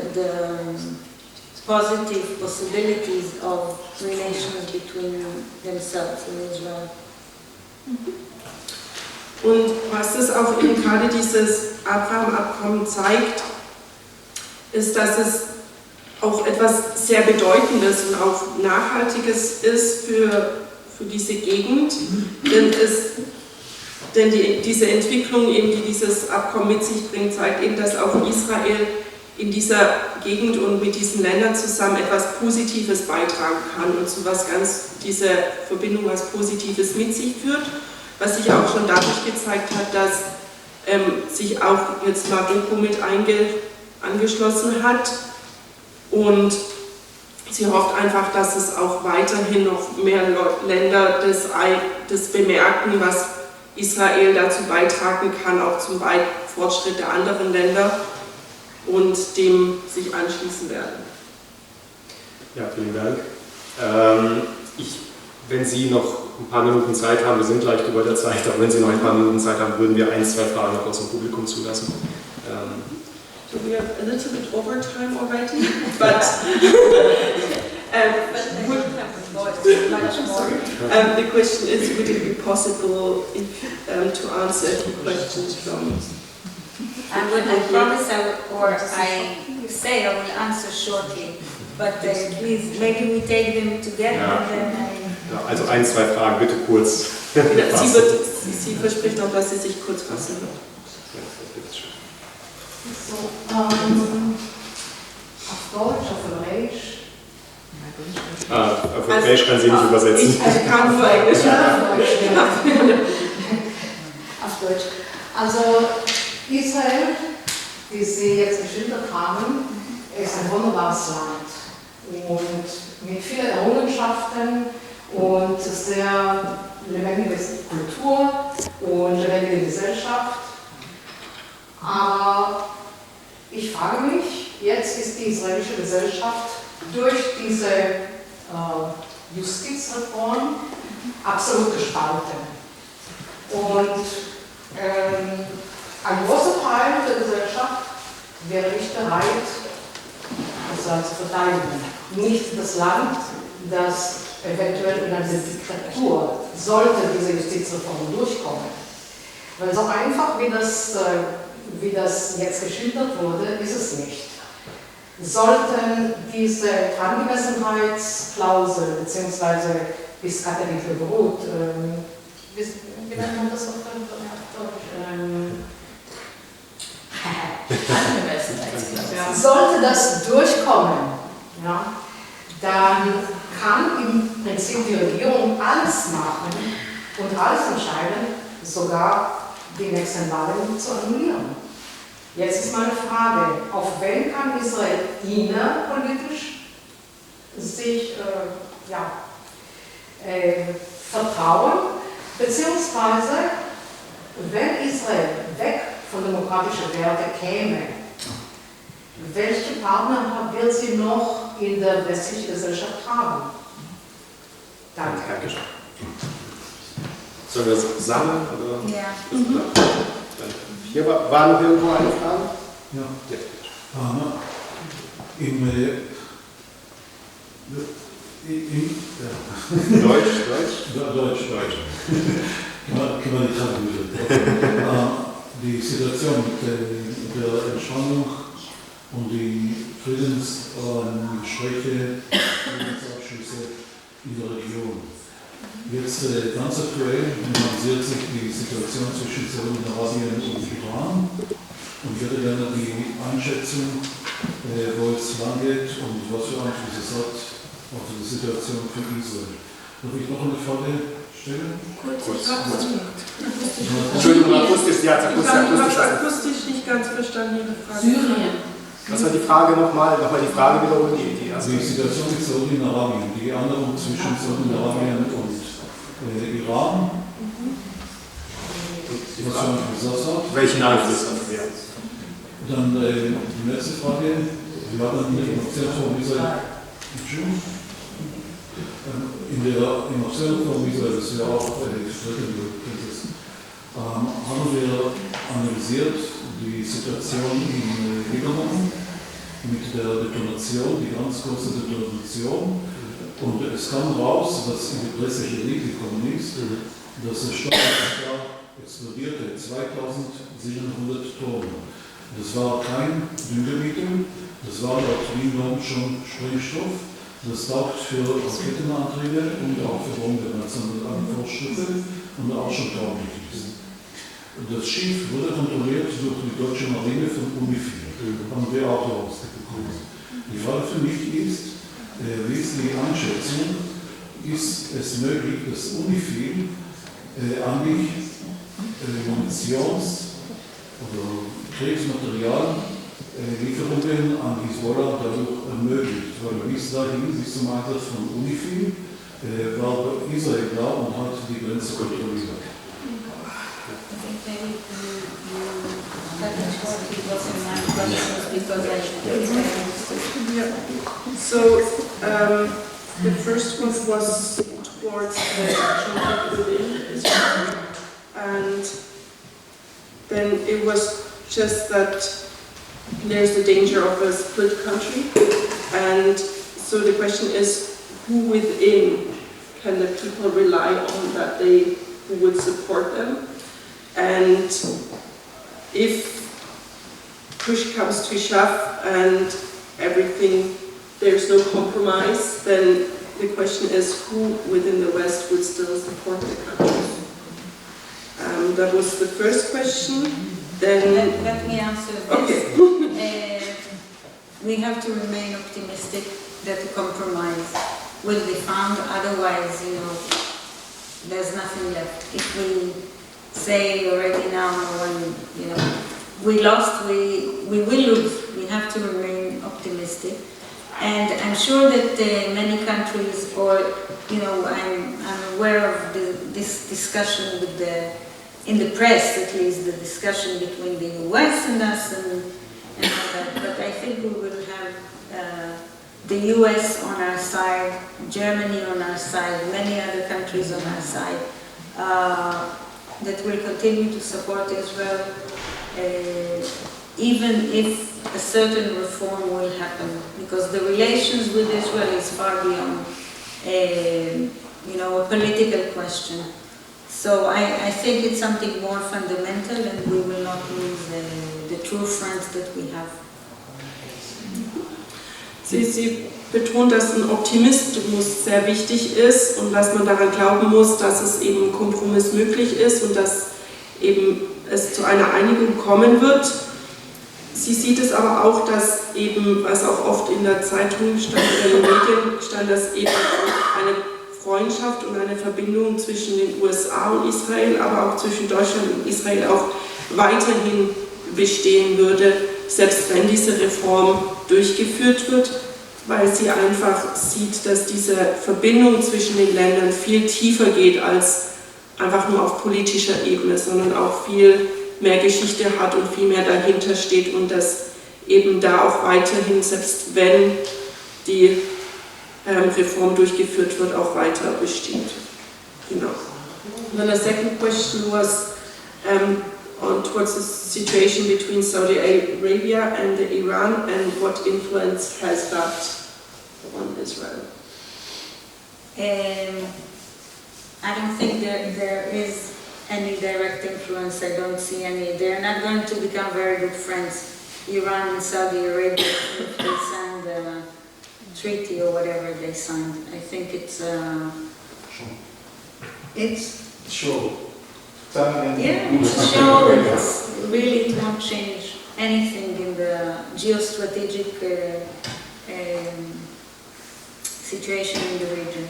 positive possibilities of relations between themselves in Israel. Und was das auch eben gerade dieses Abraham-Abkommen zeigt, ist, dass es auch etwas sehr Bedeutendes und auch Nachhaltiges ist für diese Gegend, denn diese Entwicklung, eben, die dieses Abkommen mit sich bringt, zeigt eben, dass auch Israel in dieser Gegend und mit diesen Ländern zusammen etwas Positives beitragen kann und so was diese Verbindung als Positives mit sich führt, was sich auch schon dadurch gezeigt hat, dass sich auch jetzt Marokko mit angeschlossen hat und sie hofft einfach, dass es auch weiterhin noch mehr Länder das bemerken, was Israel dazu beitragen kann, auch zum Fortschritt der anderen Länder und dem sich anschließen werden. Ja, vielen Dank. Wenn Sie noch ein paar Minuten Zeit haben, wir sind leicht über der Zeit, aber wenn Sie noch ein paar Minuten Zeit haben, würden wir 1, 2 Fragen noch aus dem Publikum zulassen. So we have a little bit over time already, but the question is, would it be possible to answer a few questions from? I promise I will answer shortly, but please, maybe we take them together and then Ja, also 1, 2 Fragen, bitte kurz. Sie verspricht auch, dass sie sich kurz fassen wird. So, auf Deutsch, auf Hebräisch. Auf Hebräisch kann sie nicht übersetzen. Ich kann nur Englisch. Auf Deutsch. Also Israel, wie Sie jetzt geschildert haben, ist ein wunderbares Land und mit vielen Errungenschaften und sehr lebendige Kultur und lebendige Gesellschaft. Aber ich frage mich, jetzt ist die israelische Gesellschaft durch diese Justizreform absolut gespalten. Und ein großer Teil der Gesellschaft wäre nicht bereit, das Land zu verteidigen. Nicht das Land, das eventuell in eine Diktatur sollte diese Justizreform durchkommen. Weil so einfach wie das jetzt geschildert wurde, ist es nicht. Sollten diese Angemessenheitsklausel bzw. bis Kathalikle beruht, wie nennt man das auf Deutsch? Sollte das durchkommen, ja, dann kann im Prinzip die Regierung alles machen und alles entscheiden, sogar die nächsten Wahlen zu annullieren. Jetzt ist meine Frage, auf wen kann Israel innerpolitisch sich vertrauen, beziehungsweise wenn Israel weg von demokratischen Werten käme, welche Partner wird sie noch in der westlichen Gesellschaft haben? Danke. Dankeschön. Sollen wir das sammeln? Oder? Ja. Hier war noch irgendwo eine Frage? Ja. Deutsch. Die Situation mit der Entspannung und die Friedensgespräche, Friedensabschlüsse in der Region. Jetzt ganz aktuell analysiert sich die Situation zwischen Saudi-Arabien und Iran und ich hätte gerne die Einschätzung, wo es lang geht und was für Einfluss es hat auf die Situation für Israel. Darf ich noch eine Frage stellen? Entschuldigung, akustisch, ja, Ich habe akustisch nicht ganz verstanden, Ihre Frage. Syrien. Was war die Frage nochmal die Frage wiederholen, die erste. Die Situation mit Saudi-Arabien, die Annäherung zwischen Saudi-Arabien und Iran. Was für einen Besatz hat. Welchen Einfluss hat er? Dann die nächste Frage. Wir haben im Aktionsforum Israel, im Aktionsforum Israel, das wir auch vertreten wird, haben wir analysiert die Situation in Libanon mit der Detonation, die ganz große Detonation. Und es kam raus, was in die Presse hier gekommen ist, dass der Stoff explodierte, 2700 Tonnen. Das war kein Düngemittel, das war laut Wien schon Sprengstoff. Das taugt für Raketenantriebe und auch für bombennationale Vorschriften und auch schon tauglich ist. Das Schiff wurde kontrolliert durch die deutsche Marine von UNIFIL. Haben wir auch herausgekommen. Die Frage für mich ist, wie ist die Einschätzung, ist es möglich, dass UNIFIL eigentlich Munitions- oder Kriegsmateriallieferungen an Hisbollah dadurch ermöglicht? Weil bis dahin, bis zum Einsatz von UNIFIL, war Israel da und hat die Grenze kontrolliert. So, the first one was towards the conflict within Israel, and then it was just that there's the danger of a split country, and so the question is, who within can the people rely on that they would support them? And if push comes to shove and everything, there's no compromise, then the question is who within the West would still support the country? That was the first question. Then let me answer this. Okay. We have to remain optimistic that a compromise will be found, otherwise, there's nothing left. If we say already now, when we lost, we will lose. We have to remain optimistic, and I'm sure that many countries, or I'm aware of this discussion with in the press, at least the discussion between the US and us and all that. But I think we will have the US on our side, Germany on our side, many other countries on our side, that will continue to support Israel, even if a certain reform will happen, because the relations with Israel is far beyond a political question. So I think it's something more fundamental, and we will not lose the true friends that we have. Sie betont, dass ein Optimismus sehr wichtig ist und dass man daran glauben muss, dass es eben ein Kompromiss möglich ist und dass eben es zu einer Einigung kommen wird. Sie sieht es aber auch, dass eben, was auch oft in der Zeitung stand, in den Medien stand, dass eben eine Freundschaft und eine Verbindung zwischen den USA und Israel, aber auch zwischen Deutschland und Israel auch weiterhin bestehen würde, selbst wenn diese Reform durchgeführt wird, weil sie einfach sieht, dass diese Verbindung zwischen den Ländern viel tiefer geht als einfach nur auf politischer Ebene, sondern auch viel mehr Geschichte hat und viel mehr dahinter steht und dass eben da auch weiterhin, selbst wenn die Reform durchgeführt wird, auch weiter besteht. Genau. And then the second question was on towards the situation between Saudi Arabia and Iran and what influence has that on Israel? I don't think there is any direct influence. I don't see any. They're not going to become very good friends, Iran and Saudi Arabia, if they signed a treaty or whatever they signed. I think it's Sure. Yeah, it's a show, and it's really it won't change anything in the geostrategic situation in the region.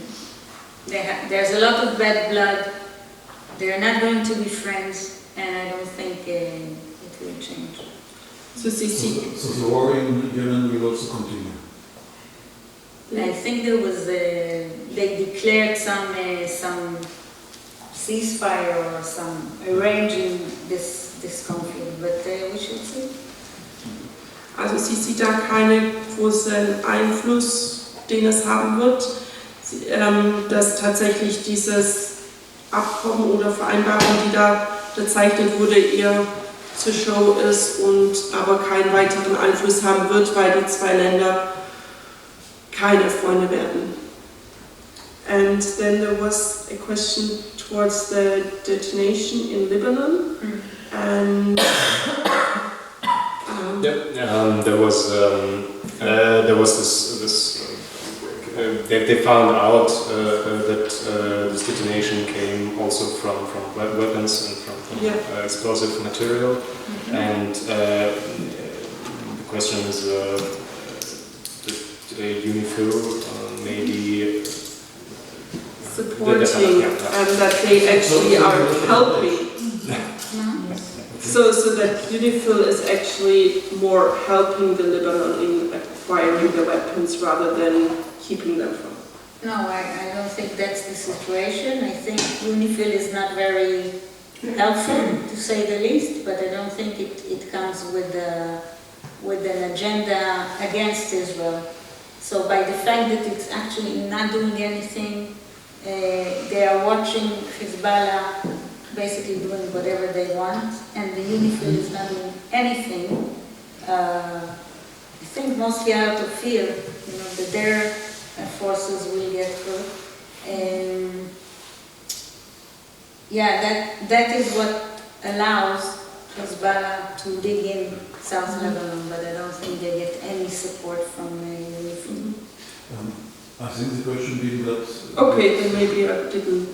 There's a lot of bad blood. They're not going to be friends, and I don't think it will change. So the war in Yemen will also continue. I think there was they declared some ceasefire or some arranging this conflict, but we should see. Also sie sieht da keinen großen Einfluss, den es haben wird, dass tatsächlich dieses Abkommen oder Vereinbarung, die da bezeichnet wurde, eher zur Show ist und aber keinen weiteren Einfluss haben wird, weil die zwei Länder keine Freunde werden. And then there was a question towards the detonation in Lebanon. And there was this. They found out that this detonation came also from weapons and from explosive material, and the question is that UNIFIL maybe supporting and that they actually are helping. So that UNIFIL is actually more helping the Lebanon in acquiring the weapons rather than keeping them from. No, I don't think that's the situation. I think UNIFIL is not very helpful, to say the least, but I don't think it comes with an agenda against Israel. So by the fact that it's actually not doing anything, they are watching Hezbollah basically doing whatever they want, and the UNIFIL is not doing anything. I think mostly out of fear, that their forces will get hurt. And that is what allows Hezbollah to dig in South Lebanon, but I don't think they get any support from UNIFIL. I think the question being that... Okay, then maybe I didn't...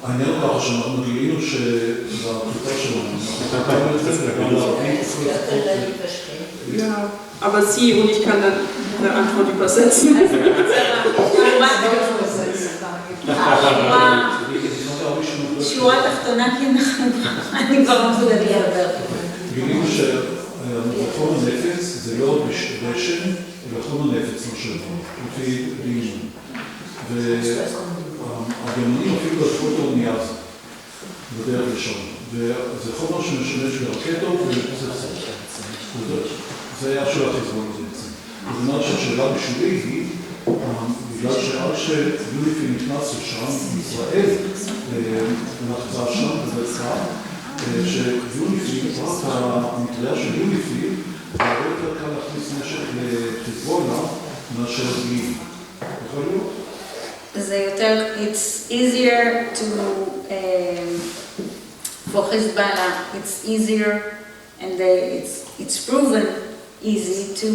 העניין ככה שאנחנו גילינו שבקבוצה שלנו, ja, aber Sie und ich kann dann eine Antwort übersetzen. שורה תחתונה, כי אני כבר מסוגלת לדבר. גילינו שחום הנפץ זה לא דשן, אלא חום הנפץ משהו, לפי דיון. והגרמנים אפילו לקחו אותו מיד, בדרך לשם. וזה חומר שמשמש ברקטות ובפצצות. זה היה של החיזבאללה בעצם. זאת אומרת שהשאלה בשבילי היא, בגלל שעד שיוניפיל נכנס לשם, ישראל נחצה שם, וזה צער, שיוניפיל, רק המטריה של יוניפיל, זה הרבה יותר קל להכניס נשק לחיזבאללה מאשר גיל. יכול להיות? It's easier for Hezbollah, it's easier and it's proven easy to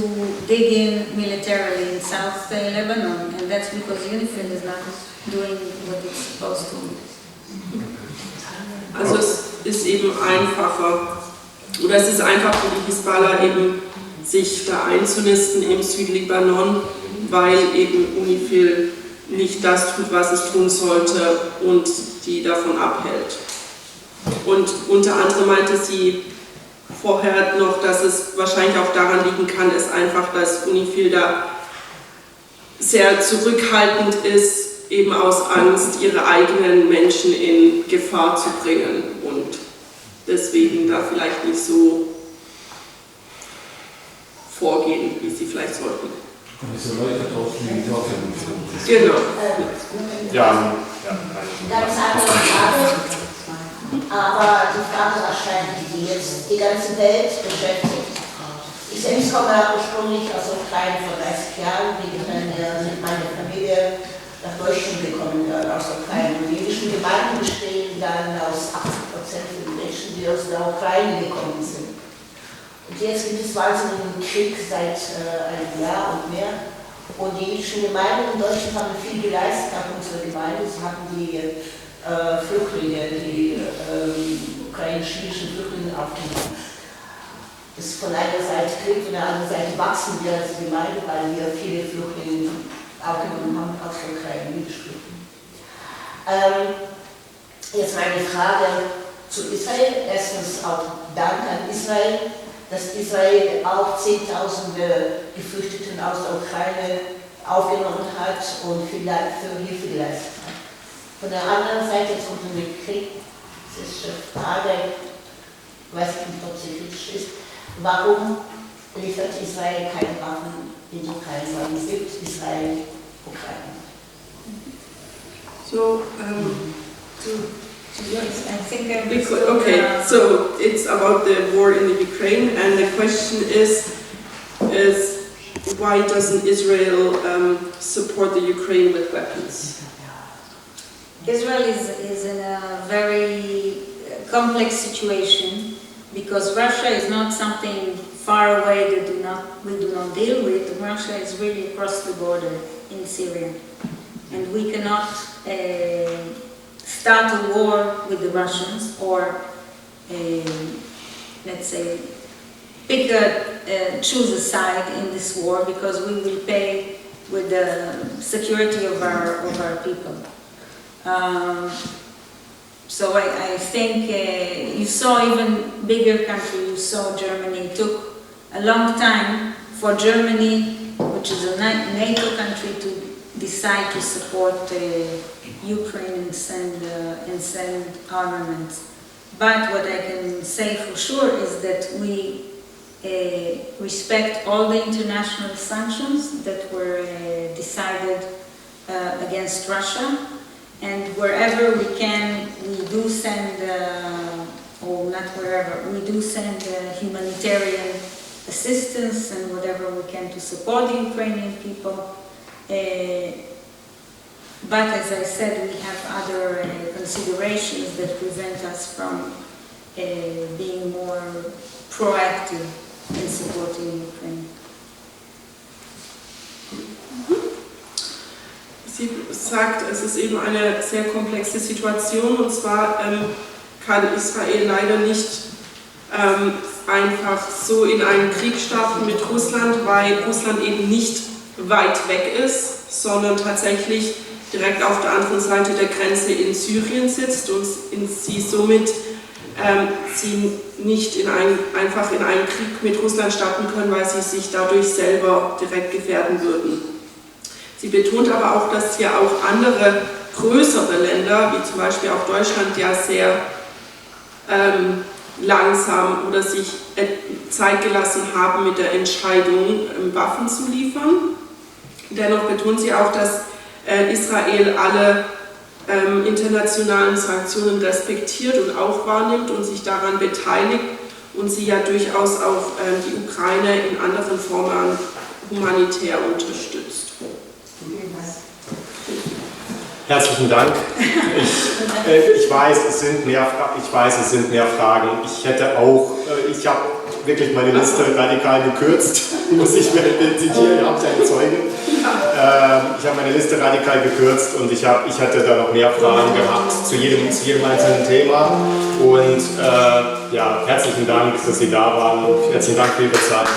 dig in militarily in South Lebanon, and that's because UNIFIL is not doing what it's supposed to. Also es ist eben einfacher, oder es ist einfach für die Hisbollah eben, sich da einzunisten im Südlibanon, weil eben UNIFIL nicht das tut, was es tun sollte und die davon abhält. Und unter anderem meinte sie vorher noch, dass es wahrscheinlich auch daran liegen kann, ist einfach, dass UNIFIL da sehr zurückhaltend ist, eben aus Angst, ihre eigenen Menschen in Gefahr zu bringen und deswegen da vielleicht nicht so vorgehen, wie sie vielleicht sollten. Genau. Ja. Ganz andere Frage, aber die Frage wahrscheinlich, die jetzt die ganze Welt beschäftigt. Ich selbst komme ursprünglich aus Ukraine vor 30 Jahren, bin mit meiner Familie nach Deutschland gekommen, aus der Ukraine. Die jüdischen Gemeinden bestehen dann aus 80% der Menschen, die aus der Ukraine gekommen sind. Und jetzt gibt es wahnsinnigen Krieg seit einem Jahr und mehr. Und die jüdischen Gemeinden in Deutschland haben viel geleistet, auch unsere Gemeinde. Sie haben die Flüchtlinge, die ukrainisch-jüdischen Flüchtlinge aufgenommen. es von einer Seite Krieg, von der anderen Seite wachsen wir als Gemeinde, weil wir viele Flüchtlinge aufgenommen haben aus der Ukraine, jüdische Flüchtlinge. Jetzt meine Frage zu Israel. Erstens auch Dank an Israel, dass Israel auch Zehntausende Geflüchteten aus der Ukraine aufgenommen hat und vielleicht für Hilfe geleistet hat. Von der anderen Seite, jetzt unter dem Krieg, das ist eine Frage, ich weiß nicht, ob sie kritisch ist, warum liefert Israel keine Waffen in die Ukraine, weil es gibt Israel Ukraine. Yes, I think Okay, so it's about the war in the Ukraine, and the question is why doesn't Israel support the Ukraine with weapons? Israel is in a very complex situation because Russia is not something far away that we do not deal with. Russia is really across the border in Syria, and we cannot start a war with the Russians or let's say choose a side in this war, because we will pay with the security of our people. So I think you saw even bigger country, you saw Germany. It took a long time for Germany, which is a NATO country, to decide to support Ukraine and send armaments. But what I can say for sure is that we respect all the international sanctions that were decided against Russia, and wherever we can, we do send, or not wherever, we do send humanitarian assistance and whatever we can to support the Ukrainian people. But as I said, we have other considerations that prevent us from being more proactive in supporting Ukraine. Sie sagt, es ist eben eine sehr komplexe Situation, und zwar kann Israel leider nicht einfach so in einen Krieg starten mit Russland, weil Russland eben nicht weit weg ist, sondern tatsächlich direkt auf der anderen Seite der Grenze in Syrien sitzt und sie somit sie nicht einfach in einen Krieg mit Russland starten können, weil sie sich dadurch selber direkt gefährden würden. Sie betont aber auch, dass ja auch andere größere Länder, wie zum Beispiel auch Deutschland, ja sehr langsam oder sich Zeit gelassen haben mit der Entscheidung, Waffen zu liefern. Dennoch betont sie auch, dass Israel alle internationalen Sanktionen respektiert und auch wahrnimmt und sich daran beteiligt und sie ja durchaus auch die Ukraine in anderen Formen humanitär unterstützt. Herzlichen Dank. Ich weiß, es sind mehr Fragen. Ich habe wirklich meine Liste radikal gekürzt, muss ich mir zitieren, ihr habt ja eine Zeugin. Ich habe meine Liste radikal gekürzt und ich hatte da noch mehr Fragen gehabt zu jedem einzelnen Thema. Und ja, herzlichen Dank, dass Sie da waren. Herzlichen Dank für Ihre Zeit.